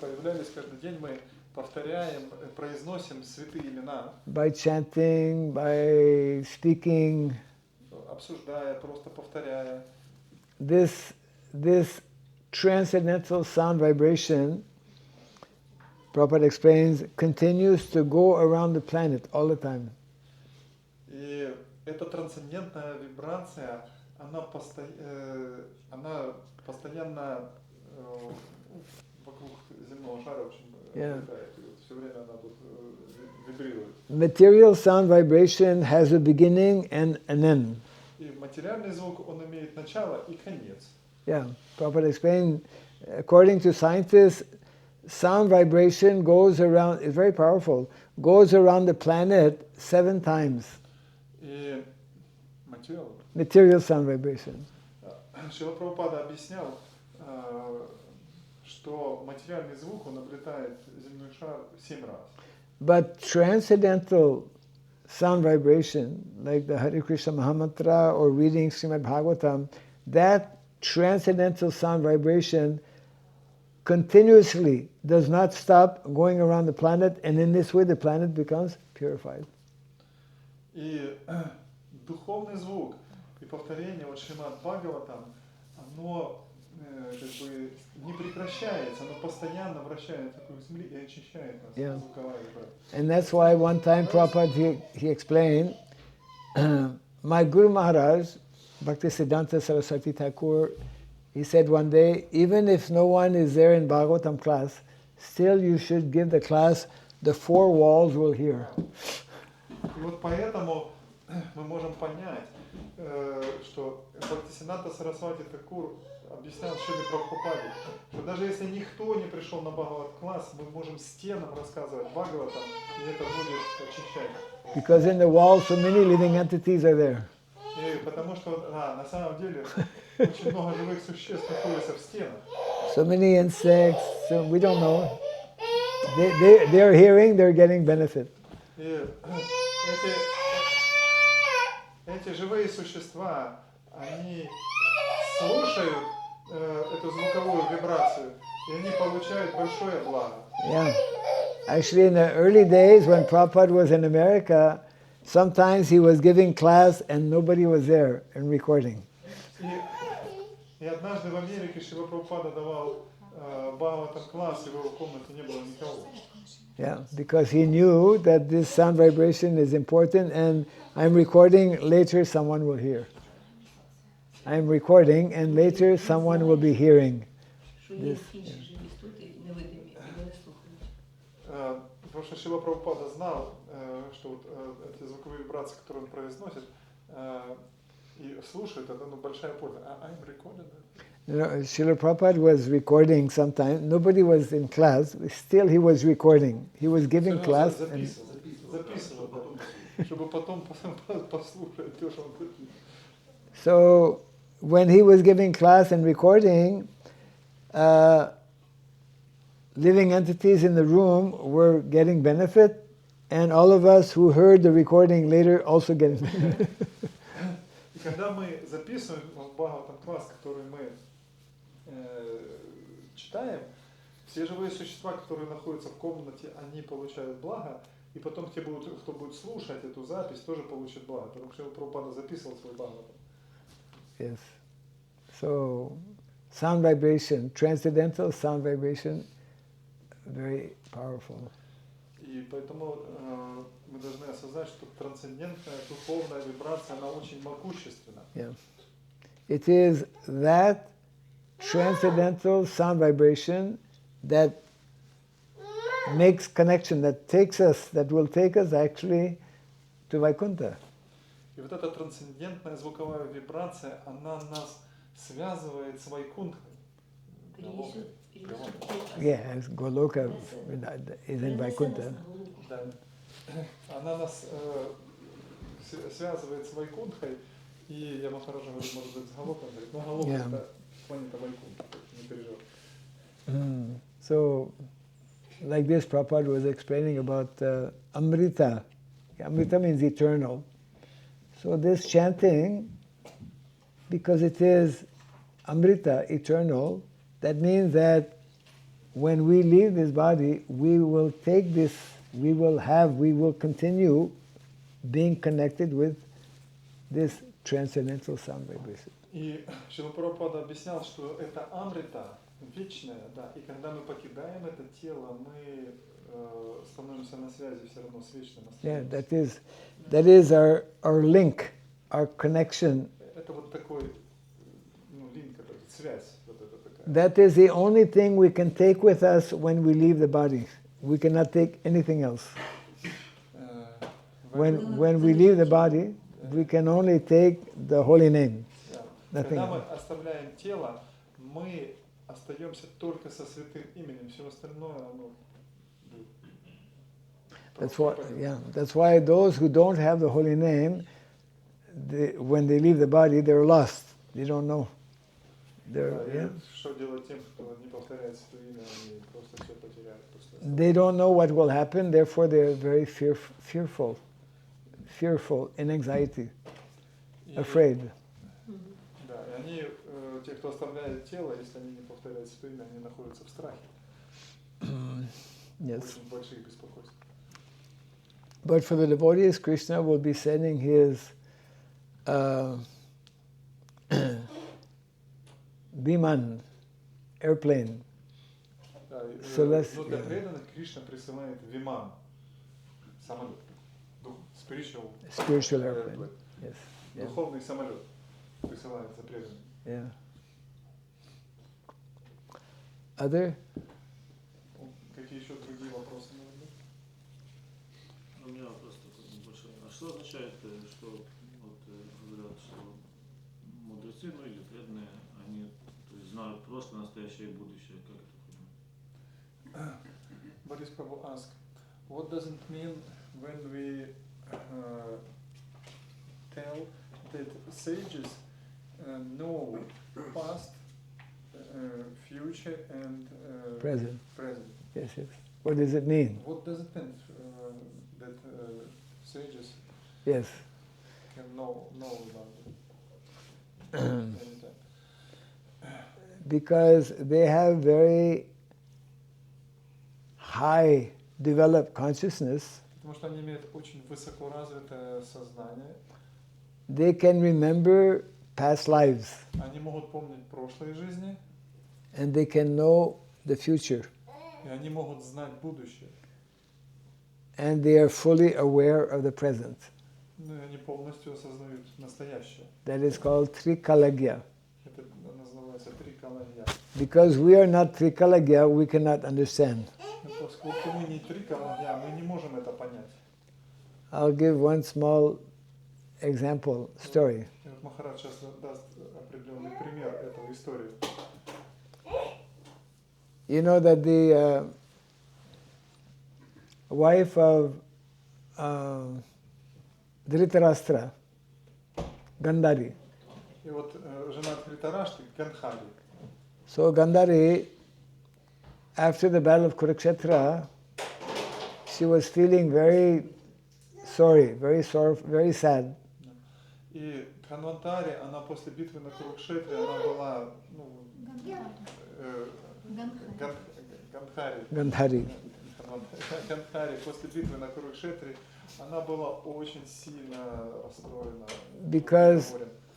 появлялись каждый день, мы повторяем, произносим святые имена. By chanting, by speaking, обсуждая, просто повторяя. This transcendental sound vibration, Prabhupada explains, continues to go around the planet all the time. И эта трансцендентная вибрация, она постоянно вокруг земного шара очень летает. Все время она тут вибрирует. Material sound vibration has a beginning and an end. И материальный звук, он имеет начало и конец. Yeah, Prabhupada explained, according to scientists, sound vibration goes around, it's very powerful, goes around the planet 7 times. И material sound vibration. Шрила Прабхупада объяснял, что материальный звук, он облетает земной шар 7 раз. But transcendental sound vibration, like the Hare Krishna Mahamantra or reading Srimad Bhagavatam, that transcendental sound vibration continuously does not stop going around the planet, and in this way the planet becomes purified. И духовный звук и повторение вот Шримад Бхагаватам, оно как бы не прекращается, оно постоянно вращается вокруг земли и очищает нас. Yeah. Звуковая вибрация. And that's why one time Prabhupada, he explained, my Guru Maharaj, Bhakti Siddhanta Saraswati Thakur, he said one day, even if no one is there in Bhagavatam class, still you should give the class, the 4 walls will hear. И вот поэтому мы можем понять, что Бхактисиданта Сарасвати Такур объяснял Шриле Прабхупаде, что даже если никто не пришел на Бхагават-класс, мы можем стенам рассказывать Бхагаватам, и это будет очищать. Because in the wall so many living entities are there. И потому что на самом деле очень много живых существ находятся в стенах. So many insects, so we don't know. They're hearing, they're getting benefit. И эти живые существа, они слушают эту звуковую вибрацию, и они получают большое благо. Yeah. Actually, in the early days when Prabhupada was in America, sometimes he was giving class and nobody was there and recording. И однажды в Америке Шрила Прабхупада давал Бхагаватам класс, и в его комнате не было никого. Yeah, because he knew that this sound vibration is important, and I'm recording, later someone will hear. I'm recording, and later someone will be hearing this. Потому что Шрила Прабхупада знал, что вот эти звуковые вибрации, которые он произносит, и слушает, это большая польза. I'm recording. You know, Srila Prabhupada was recording sometimes. Nobody was in class. Still, he was recording. He was giving class. Записывал, чтобы потом послушать то, что он записывал. So, when he was giving class and recording, living entities in the room were getting benefit, and all of us who heard the recording later also getting benefit. И когда мы записываем Бхагаватам класс, который мы читаем, все живые существа, которые находятся в комнате, они получают благо, и потом те, кто будет слушать эту запись, тоже получат благо, потому что Прабхупада записывал свой Бхагаватам. Yes. So, sound vibration, transcendental sound vibration, very powerful. И поэтому мы должны осознать, что трансцендентная духовная вибрация, она очень могущественна. Yeah. It is that transcendental sound vibration that makes connection, that will take us actually to Vaikuntha. И вот эта трансцендентная звуковая вибрация, она нас связывает с Вайкунтхой. Yeah, Goloka is in Vaikuntha. Да. Она нас связывает с Вайкунтхой, и я Махараджа говорю, может быть, с Галоком, говорит, но Галок это планета Вайкунтха, не переживай. So, like this, Prabhupada was explaining about Amrita. Amrita means eternal. So this chanting, because it is Amrita, eternal, that means that when we leave this body, we will take this, we will continue being connected with this transcendental sound vibration. И Шрила Прабхупада объяснял, что это Амрита, вечное, да, и когда мы покидаем это тело, мы становимся на связи все равно с вечным. Yeah, that is our link, our connection. Это вот такой, линк, это связь, вот это такая. That is the only thing we can take with us when we leave the body. We cannot take anything else. When we leave the body, we can only take the holy name. Nothing Когда мы else. оставляем тело, мы остаемся только со святым именем, все остальное, оно... That's why those who don't have the holy name, when they leave the body, they're lost. They don't know. Что делать тем, кто не повторяет свое имя, они просто все потеряют. They don't know what will happen, therefore they're very fearful, in anxiety, afraid. Да, и они, те, кто оставляет тело, если они не повторяют свое имя, они находятся в страхе. Yes. Очень больших беспокойств. But for the devotees, Krishna will be sending his Viman, airplane. Да, So но для преданных Кришна присылает Виман, самолет, spiritual airplane. Yes. Духовный самолет присылает за преданных. Yeah. Other? Какие еще другие вопросы? У меня вопрос такой небольшой. А что означает, что вот говорят, что все, ну или преданные, они то есть, знают прошлое, настоящее и будущее. Как это понимать? Борис Prabhu asked, what does it mean when we tell that sages know past, future and Present. present? Yes, yes. What does it mean? What does it mean that sages Yes. can know about it? Because they have very high developed consciousness, Потому что они имеют очень высоко развитое сознание, they can remember past lives они могут помнить прошлые жизни, and they can know the future. и они могут знать будущее. And they are fully aware of the present. Ну, и они полностью осознают настоящее. That is called Trikalagya. Это называется трикалагья. Because we are not Trikalagya, we cannot understand. Поскольку мы не трикалагья, мы не можем это понять. I'll give one small example story. И вот Махарадж сейчас даст определенный пример этого истории. You know that the wife of Dhritarashtra, Gandhari. И вот жена Дhrитараштры, Гандхари. So Gandhari, after the battle of Kurukshetra, she was feeling very sorry, very sad. И Дханвантари, она после битвы на Курукшетре, она была, Гандхари, после битвы на Курукшетре, она была очень сильно расстроена.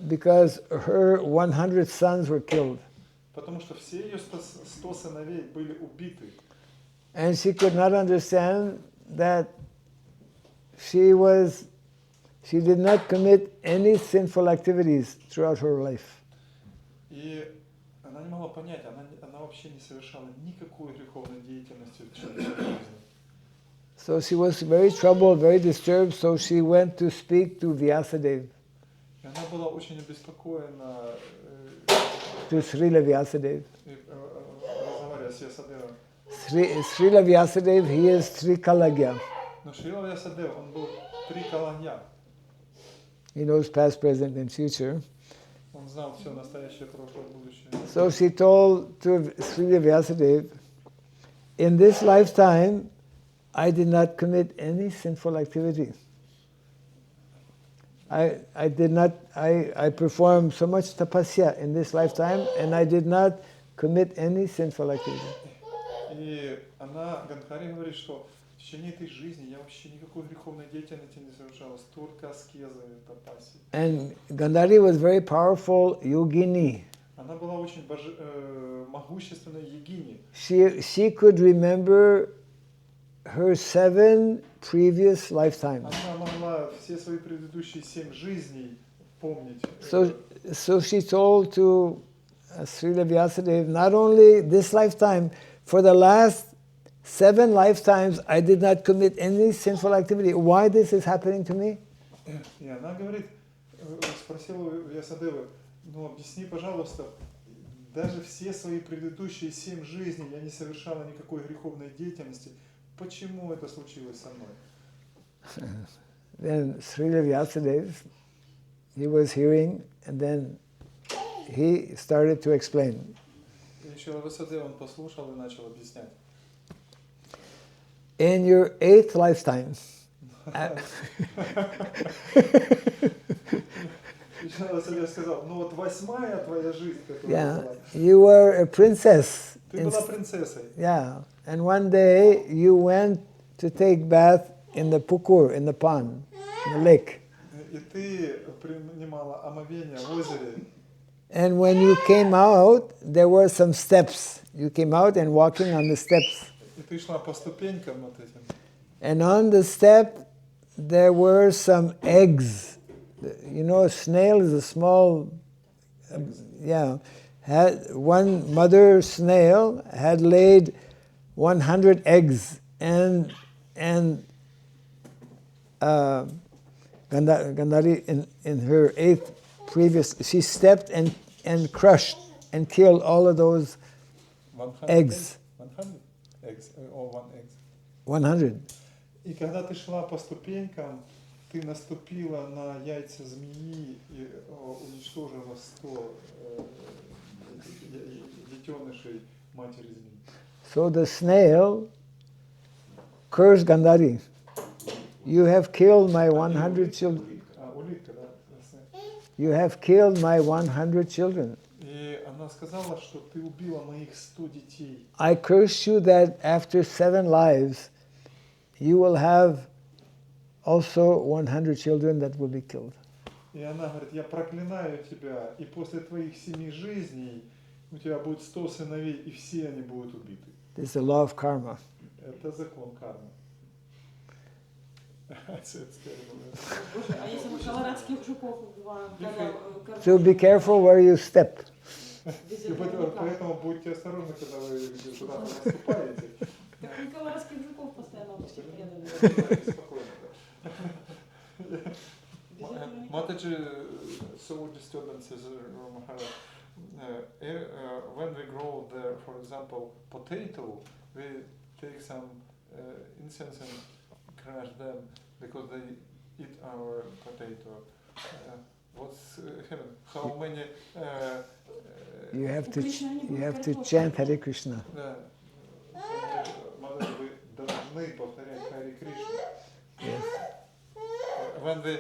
Because her 100 sons were killed. Потому что все ее 100 сыновей были убиты. And she could not understand that she did not commit any sinful activities throughout her life. И она не могла понять, она вообще не совершала никакой греховной деятельности в своей жизни. So she was very troubled, very disturbed, so she went to speak to Vyasadeva. И она была очень обеспокоена, to Srila Vyasadeva. разговаривая с Вьясадевом. Srila Vyasadeva, he is Trikalagya. Но Шрила Вьясадев, он был трикалагья. He knows past, present and future. Он знал все настоящее, прошлое, будущее. So she told to Srila Vyasadeva, in this lifetime, I did not commit any sinful activity. I performed so much tapasya in this lifetime, and I did not commit any sinful activity. И она, Гандхари, говорит, что в течение этой жизни я вообще никакой греховной деятельности не совершала, столько аскезы, тапаси. And Gandhari was very powerful yogini. Она была очень могущественной йогиней. She could remember her 7 previous lifetimes. Она могла все свои предыдущие 7 жизней помнить. So she told to Srila Vyasadeva, not only this lifetime, for the last 7 lifetimes I did not commit any sinful activity. Why this is happening to me? И она говорит, спросила Вьясадевы, ну объясни, пожалуйста, даже все свои предыдущие 7 жизней я не совершала никакой греховной деятельности. Почему это случилось со мной? Then Srila Vyasadeva, he was hearing, and then he started to explain. И Шрила Вьясадева, он послушал и начал объяснять. In your 8th lifetime, сказал, ну вот 8-я твоя жизнь, которая была. You were a princess. Ты была принцессой. Yeah, and one day you went to take bath in the pukur, in the pond, in the lake. И ты принимала омовение в озере. And when you came out, there were some steps. You came out and walking on the steps. И ты шла по ступенькам вот этим. And on the step, there were some eggs. You know, a snail is a small, one mother snail had laid 100 eggs, and Gandhari in her 8th previous. She stepped and crushed and killed all of those 100 eggs. 100 eggs, or 1 egg. 100. И когда ты шла по ступенькам, ты наступила на яйца змеи и уничтожила 100 детенышей матери змеи. So the snail cursed Gandhari. You have killed my 100 children. Улитка, да? You have killed my 100 children. И она сказала, что ты убила моих 100 детей. I curse you that after 7 lives, you will have also 100 children that will be killed. И она говорит, я проклинаю тебя, и после твоих 7 жизней у тебя будет 100 сыновей, и все они будут убиты. This is the law of karma. Это закон кармы. Боже, а если мы колорадских жуков убиваем, когда... So be careful where you step. И поэтому будьте осторожны, когда вы куда-то наступаете. Так мы колорадских жуков постоянно преследуем. Спокойно, да. Mataji, so disturbances, when we grow there, for example, potato, we take some incense and crush them because they eat our potato. What's happening? How many? You have to chant Hare Krishna. Да. Mataji, вы должны повторять Hare Krishna. Yes. When we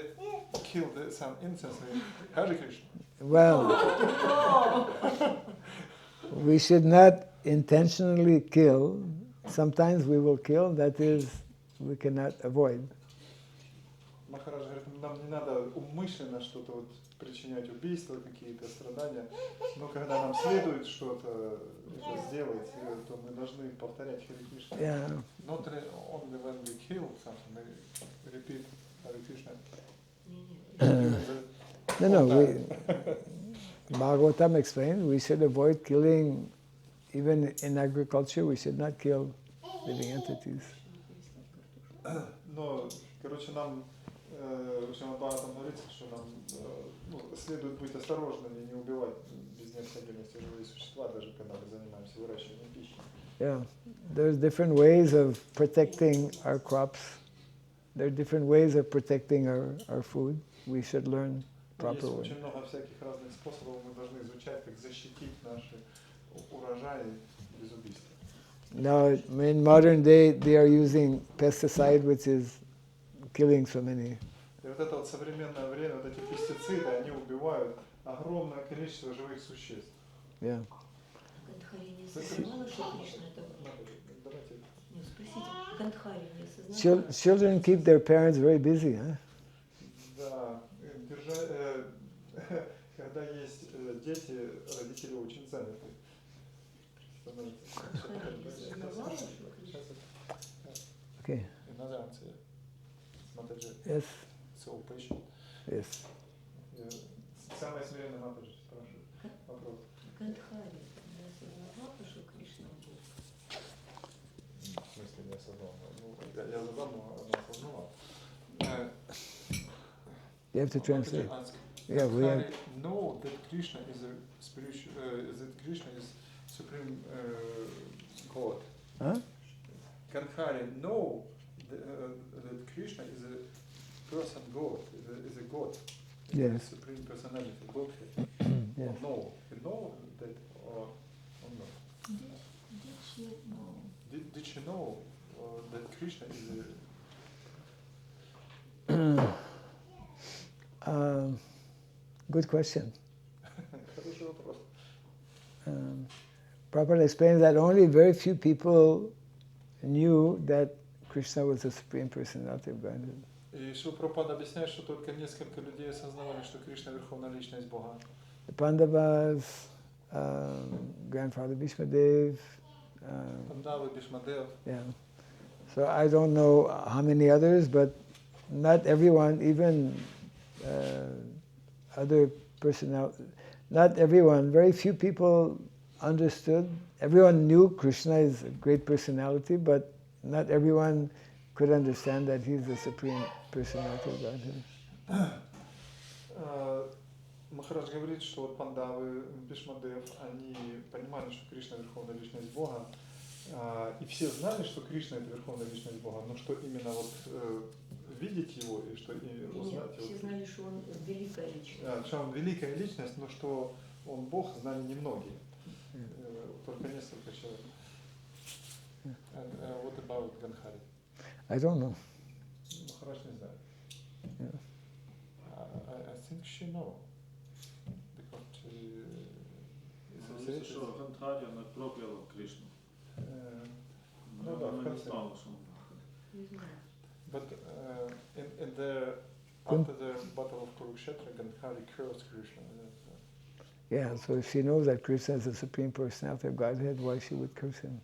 kill some incense, we Hare Krishna. Well, we should not intentionally kill. Sometimes we will kill, that is, we cannot avoid. Махарадж говорит, нам не надо умышленно что-то вот причинять убийства, какие-то страдания, но когда нам следует что-то сделать, то мы должны повторять Харе Кришна. Yeah. Not only when we kill something, we repeat Hare Krishna. No, Bhagavatam explained we should avoid killing, even in agriculture, we should not kill living entities. Но, короче, нам в Шримад-Бхагаватам говорится, что нам следует быть осторожными и не убивать без необходимости живые существа, даже когда мы занимаемся выращиванием пищи. Yeah, there's different ways of protecting our crops. There are different ways of protecting our food. We should learn proper Есть way. очень много всяких разных способов, мы должны изучать, как защитить наши урожаи без убийства. Now, in modern day, they are using pesticide, which is killing so many. И вот это вот современное время, вот эти пестициды, они убивают огромное количество живых существ. Yeah. Гандхари не осознавала, что Кришна это... Давайте. Нет, спросите, Гандхари не осознавала? Children keep their parents very busy, huh? Да, когда есть дети, родители очень заняты. Гандхари не осознавала, что Кришна... Okay. Иноземцы, Матаджи, Yes. so patient. Yes. Самый смиренный Матаджи, спрашивает. Вопрос. Гандхари не осознавала, что Кришна был? В смысле не осознал? Ну, я задал, но она осознала. You have to translate. Ask, Yeah, we have. know that Krishna is a spiritual, that Krishna is supreme God. Huh? Gandhari know that Krishna is a person God, is a God, Yes. a supreme personality, Godhead. Yes. Or no, you know that or no? Did she know? Did you know that Krishna is a Good question. Хороший вопрос. Prabhupada explains that only very few people knew that Krishna was the Supreme Personality of Godhead. И Шрила Прабхупада объясняет, что только несколько людей осознавали, что Кришна Верховная Личность Бога. The Pandavas, grandfather Bhishmadev. Пандавы, Бишмадев. Yeah. So I don't know how many others, but not everyone, even other personnel, not everyone, very few people understood. Everyone knew Krishna is a great personality, but not everyone could understand that he's the Supreme Personality of Godhead. Махарадж говорит, что вот пандавы, Бишмадев, они понимали, что Кришна Верховная Личность Бога, и все знали, что Кришна это Верховная Личность Бога, но что именно вот видеть его и что узнать его. Все знали, что он великая личность. Что он великая личность, но что он Бог, знали немногие, только несколько человек. And what about Ganhari? I don't know. Махарадж не знает. Yeah. I think she knows. Because she Говорится, что Гандхари, она прокляла Кришну. Ну да, в Она не конце. знала, что он Не знаю. But after the battle of Kurukshetra, Gandhari cursed Krishna. Yeah, so if she knows that Krishna is the Supreme Personality of Godhead, why she would curse him?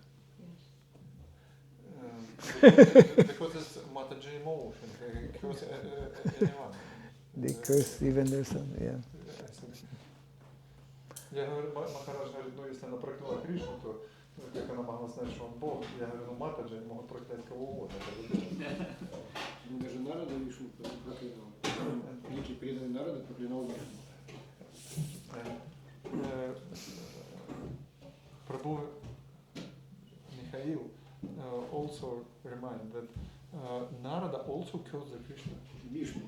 Because it's Mataji emotion, they curse anyone. They curse even their son, yeah. Я говорю, Махарадж говорит, ну если она прокляла Кришну, то как она могла знать, что он Бог? Я говорю, ну Матаджи могут проклять кого угодно. Даже Нарада Вишну проклинал. Великий преданный Нарада проклинал Вишну. Prabhu Mikhail also remind that Narada also cursed the Krishna. Вишну.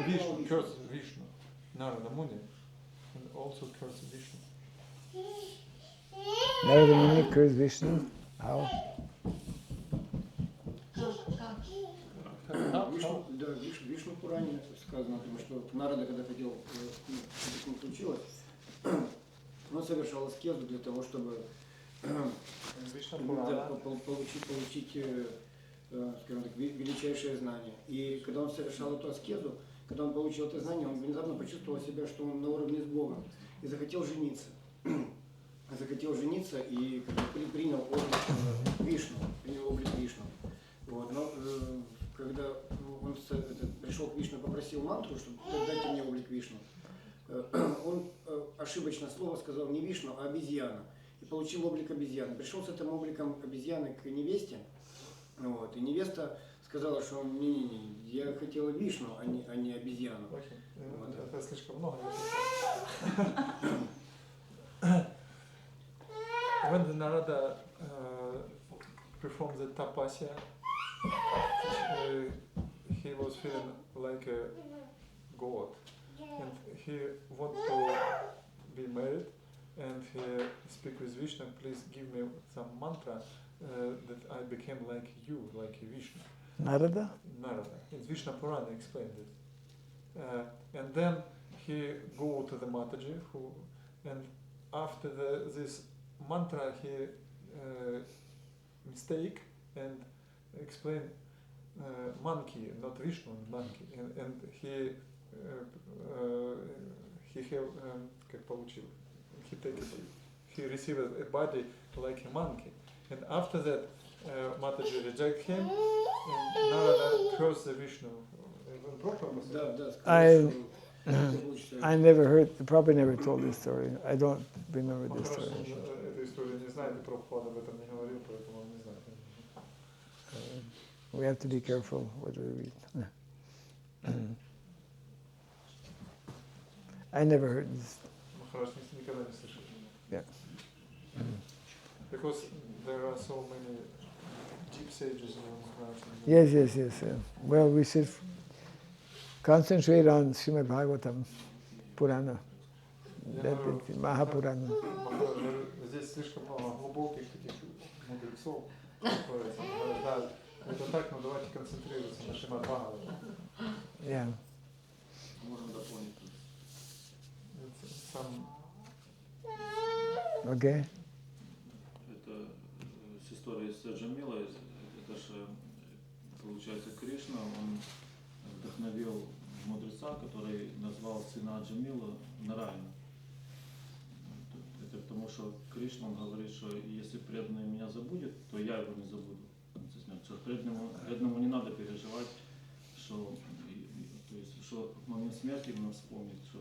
Vishnu cursed Vishnu. Narada Muni and also cursed Vishnu. Narada Muni cursed Vishnu? How? Вишну Пуране сказано, потому что Нарада, когда хотел, не случилось, он совершал аскезу для того, чтобы получить, скажем так, величайшее знание. И когда он совершал эту аскезу, когда он получил это знание, он внезапно почувствовал себя, что он на уровне с Богом, и захотел жениться. И принял облик Вишну, Вот. Но когда он пришел к Вишну, попросил мантру, чтобы дайте мне облик Вишну, он ошибочно слово сказал не Вишну, а обезьяна. И получил облик обезьяны. Пришел с этим обликом обезьяны к невесте. Вот. И невеста сказала, что не, я хотела Вишну, а не обезьяну. Вот. Это слишком много. When the Narada performed the tapasya, he was feeling like a god, and he wanted to be married, and he speak with Vishnu, please give me some mantra that I became like you, like Vishnu. Narada? Narada. In Vishnu Purana explained it. And then he go to the Mataji, and after this mantra he mistake and explain monkey, not Vishnu, monkey, and he have как получил, he received a body like a monkey, and after that Mataji reject him, and Narada cursed the Vishnu. I never heard, probably never told this story. I don't remember this story. We have to be careful what we read. I never heard this. Yeah. Because there are so many deep sages in Maharaj. Yes. Well, we should concentrate on Srimad Bhagavatam, Purana, Mahapurana. Здесь слишком много глубоких таких мудрецов. Это так, но давайте концентрироваться на Шримад Бхагаватам. Yeah. Можем дополнить. Okay. Это с историей с Джамила, это же, получается, Кришна, он вдохновил мудреца, который назвал сына Джамила Нараяна. Это потому, что Кришна, он говорит, что если преданный меня забудет, то я его не забуду. Что преданному не надо переживать, что, то есть, что в момент смерти именно вспомнит, что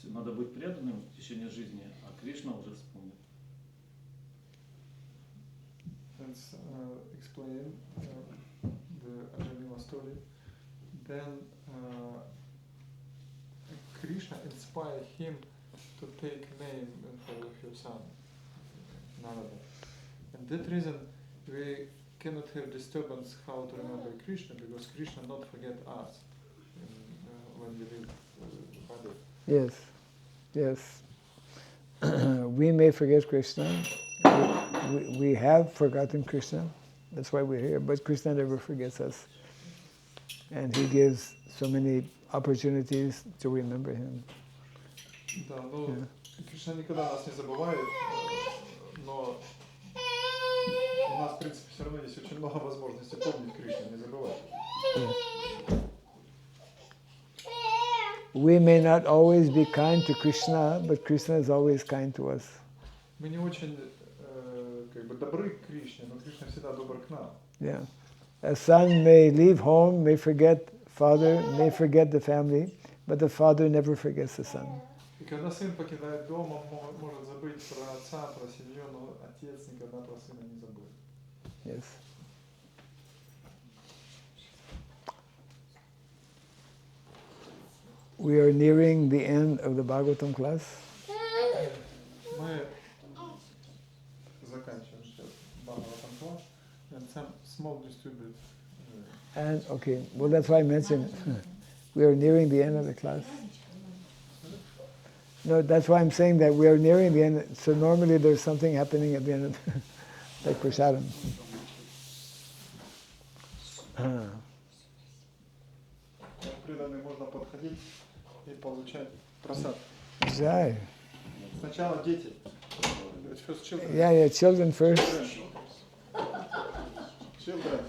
надо быть преданным в течение жизни, а Кришна уже вспомнит. Let's explain the Ajamila story. Then Krishna inspired him to take name in favor of your son, Narada. And that reason we cannot have disturbance how to remember Krishna, because Krishna not forget us when we live body. Yes, yes. We may forget Krishna. We have forgotten Krishna. That's why we're here. But Krishna never forgets us. And he gives so many opportunities to remember him. Да, но Кришна никогда нас не забывает, но у нас, в принципе, все равно есть очень много возможностей помнить Кришну, не забывать. We may not always be kind to Krishna, but Krishna is always kind to us. Мы не очень как бы добры к Кришне, но Кришна всегда добр к нам. Yeah. A son may leave home, may forget father, may forget the family, but the father never forgets the son. И когда сын покидает дом, он может забыть про отца, про семью, но отец никогда про сына не забудет. Yes. We are nearing the end of the Bhagavatam class. Мы заканчиваем сейчас Bhagavatam class, and some small disturbance. And okay, well that's why I mentioned we are nearing the end of the class. No, that's why I'm saying that we are nearing the end. So normally there's something happening at the end of like prasadam. Преданные можно подходить и получать просад. Jai. Сначала дети. First children. Yeah, children first. Children.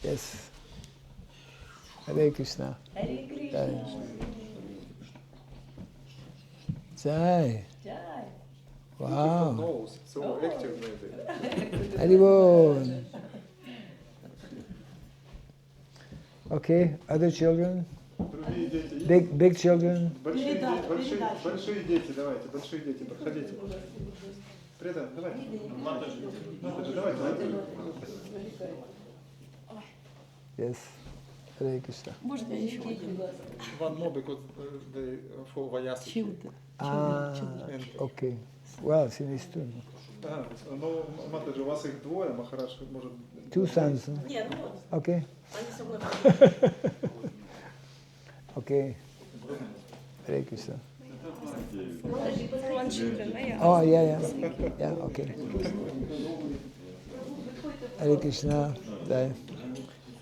Yes. Hare Krishna. Hare Krishna. Jai. Jai. Wow. Nose. So active maybe. Haribol. Okay, other children? Другие дети есть? Big children? Большие дети, давайте, большие дети, подходите. Предан, давайте. Давайте. Yes. Hare Krishna. Можно еще один? One more because they for Vayasiki. Children. Okay. Well, she needs two. Ну, Матаджи, у вас их двое, Махарадж может... Two sons. Huh? Нет, ну вот, Okay. они со мной. Okay. Hare Krishna. One children, а я. Oh, yeah. Yeah, okay. Hare Krishna. Jai.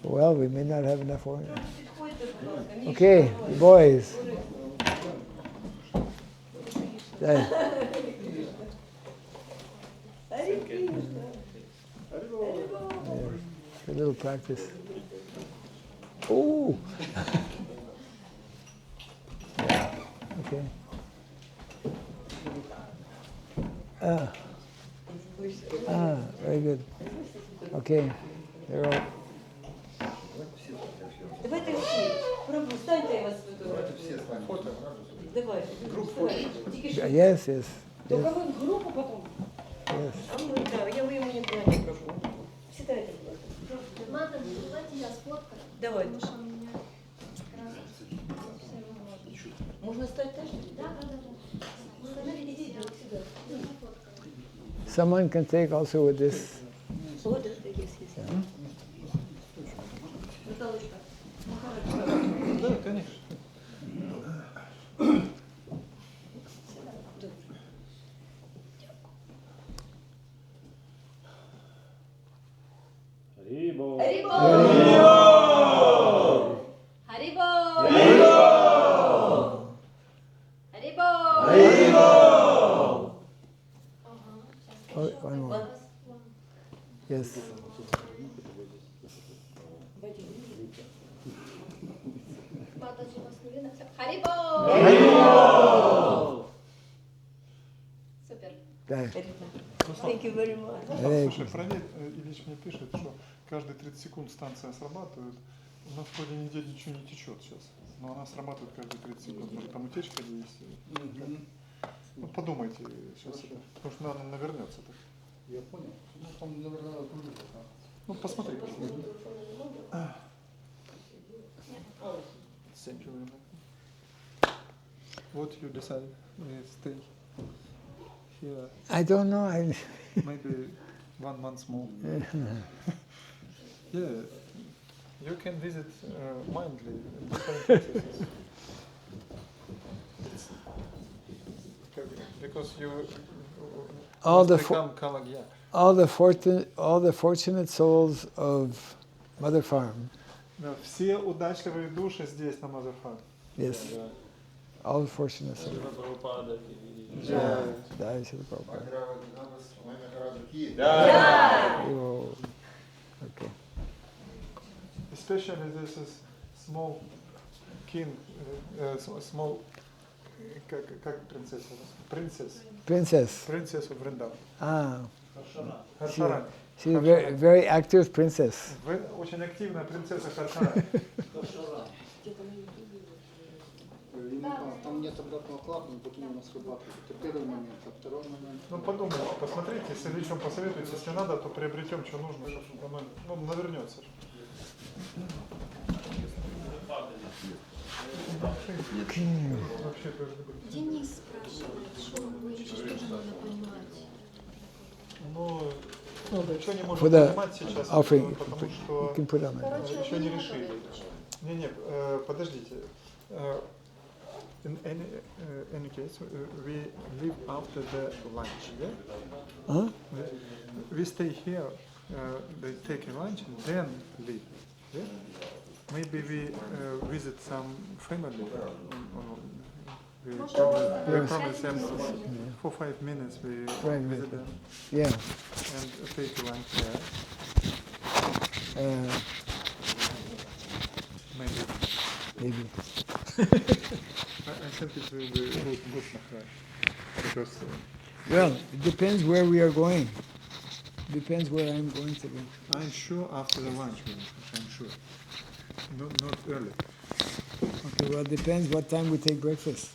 Well, we may not have enough oil. Okay, boys. Jai. A little practice. Oh! Okay. Very good. Okay. They're all. Давайте всі. Пробуй, станьте, я вас веду. Давай. Yes. Только вы в группу потом. Yes. А мы, да, я вы ему не дайте микрофон. Сідайте, будь ласка. Мата, давайте я сфоткаю. Давай. Потому что у меня как раз все возможно. Можно стать теж? Да. Идите вот сюда. Someone can take also with this. Вот это есть. Наталочка. Да, конечно. Харибол. Oh, one more. Yes. Матаджи, вас не видно? Харибо! Супер. Jai. Thank you very much. Hare Слушай, Krishna. проверь, Ильич мне пишет, что каждые 30 секунд станция срабатывает. У нас вроде нигде ничего не течет сейчас, но она срабатывает каждые 30 секунд. Может, там утечка есть? Ну, подумайте сейчас, потому что она навернется. Так. Я понял. Ну, там, наверное, Ну, посмотри. Thank you very much. What you decide? We stay here I don't know. maybe 1 month more. Yeah, you can visit mindly different places. Because you All must the become Kalagya. all the fortunate souls of Mother Farm. Все удачливые души здесь на Mother Farm. Yes. All the fortunate souls. Yeah. Jai Srila Prabhupada. Oh, okay. Especially this is small king, small, как принцесса? Princess. Princess of Vrindavan. Ah. Харшарани. She's a very active princess. Очень активная принцесса Харшарани. Там нет обратного клапана, потом у нас выбрасывают. Это первый момент, а второй момент. Ну подумайте, посмотрите, если вечером посоветуете, если надо, то приобретем, что нужно, чтобы оно навернется. Денис спрашивает, что вы еще что надо понимать? Ну, ничего не можем For the понимать сейчас, offering, потому you что can put on it. еще не решили. Не, подождите. In any case, we leave after the lunch, yeah? Huh? We stay here, they take a lunch and then leave, yeah? Maybe we visit some family. We promise them for 5 minutes we visit them Yeah. and take lunch there. Maybe. I think it will be good Maharaj. Because Well, it depends where we are going. Depends where I'm going to go. I'm sure after the lunch, I'm sure. Not early. Okay, well, it depends what time we take breakfast.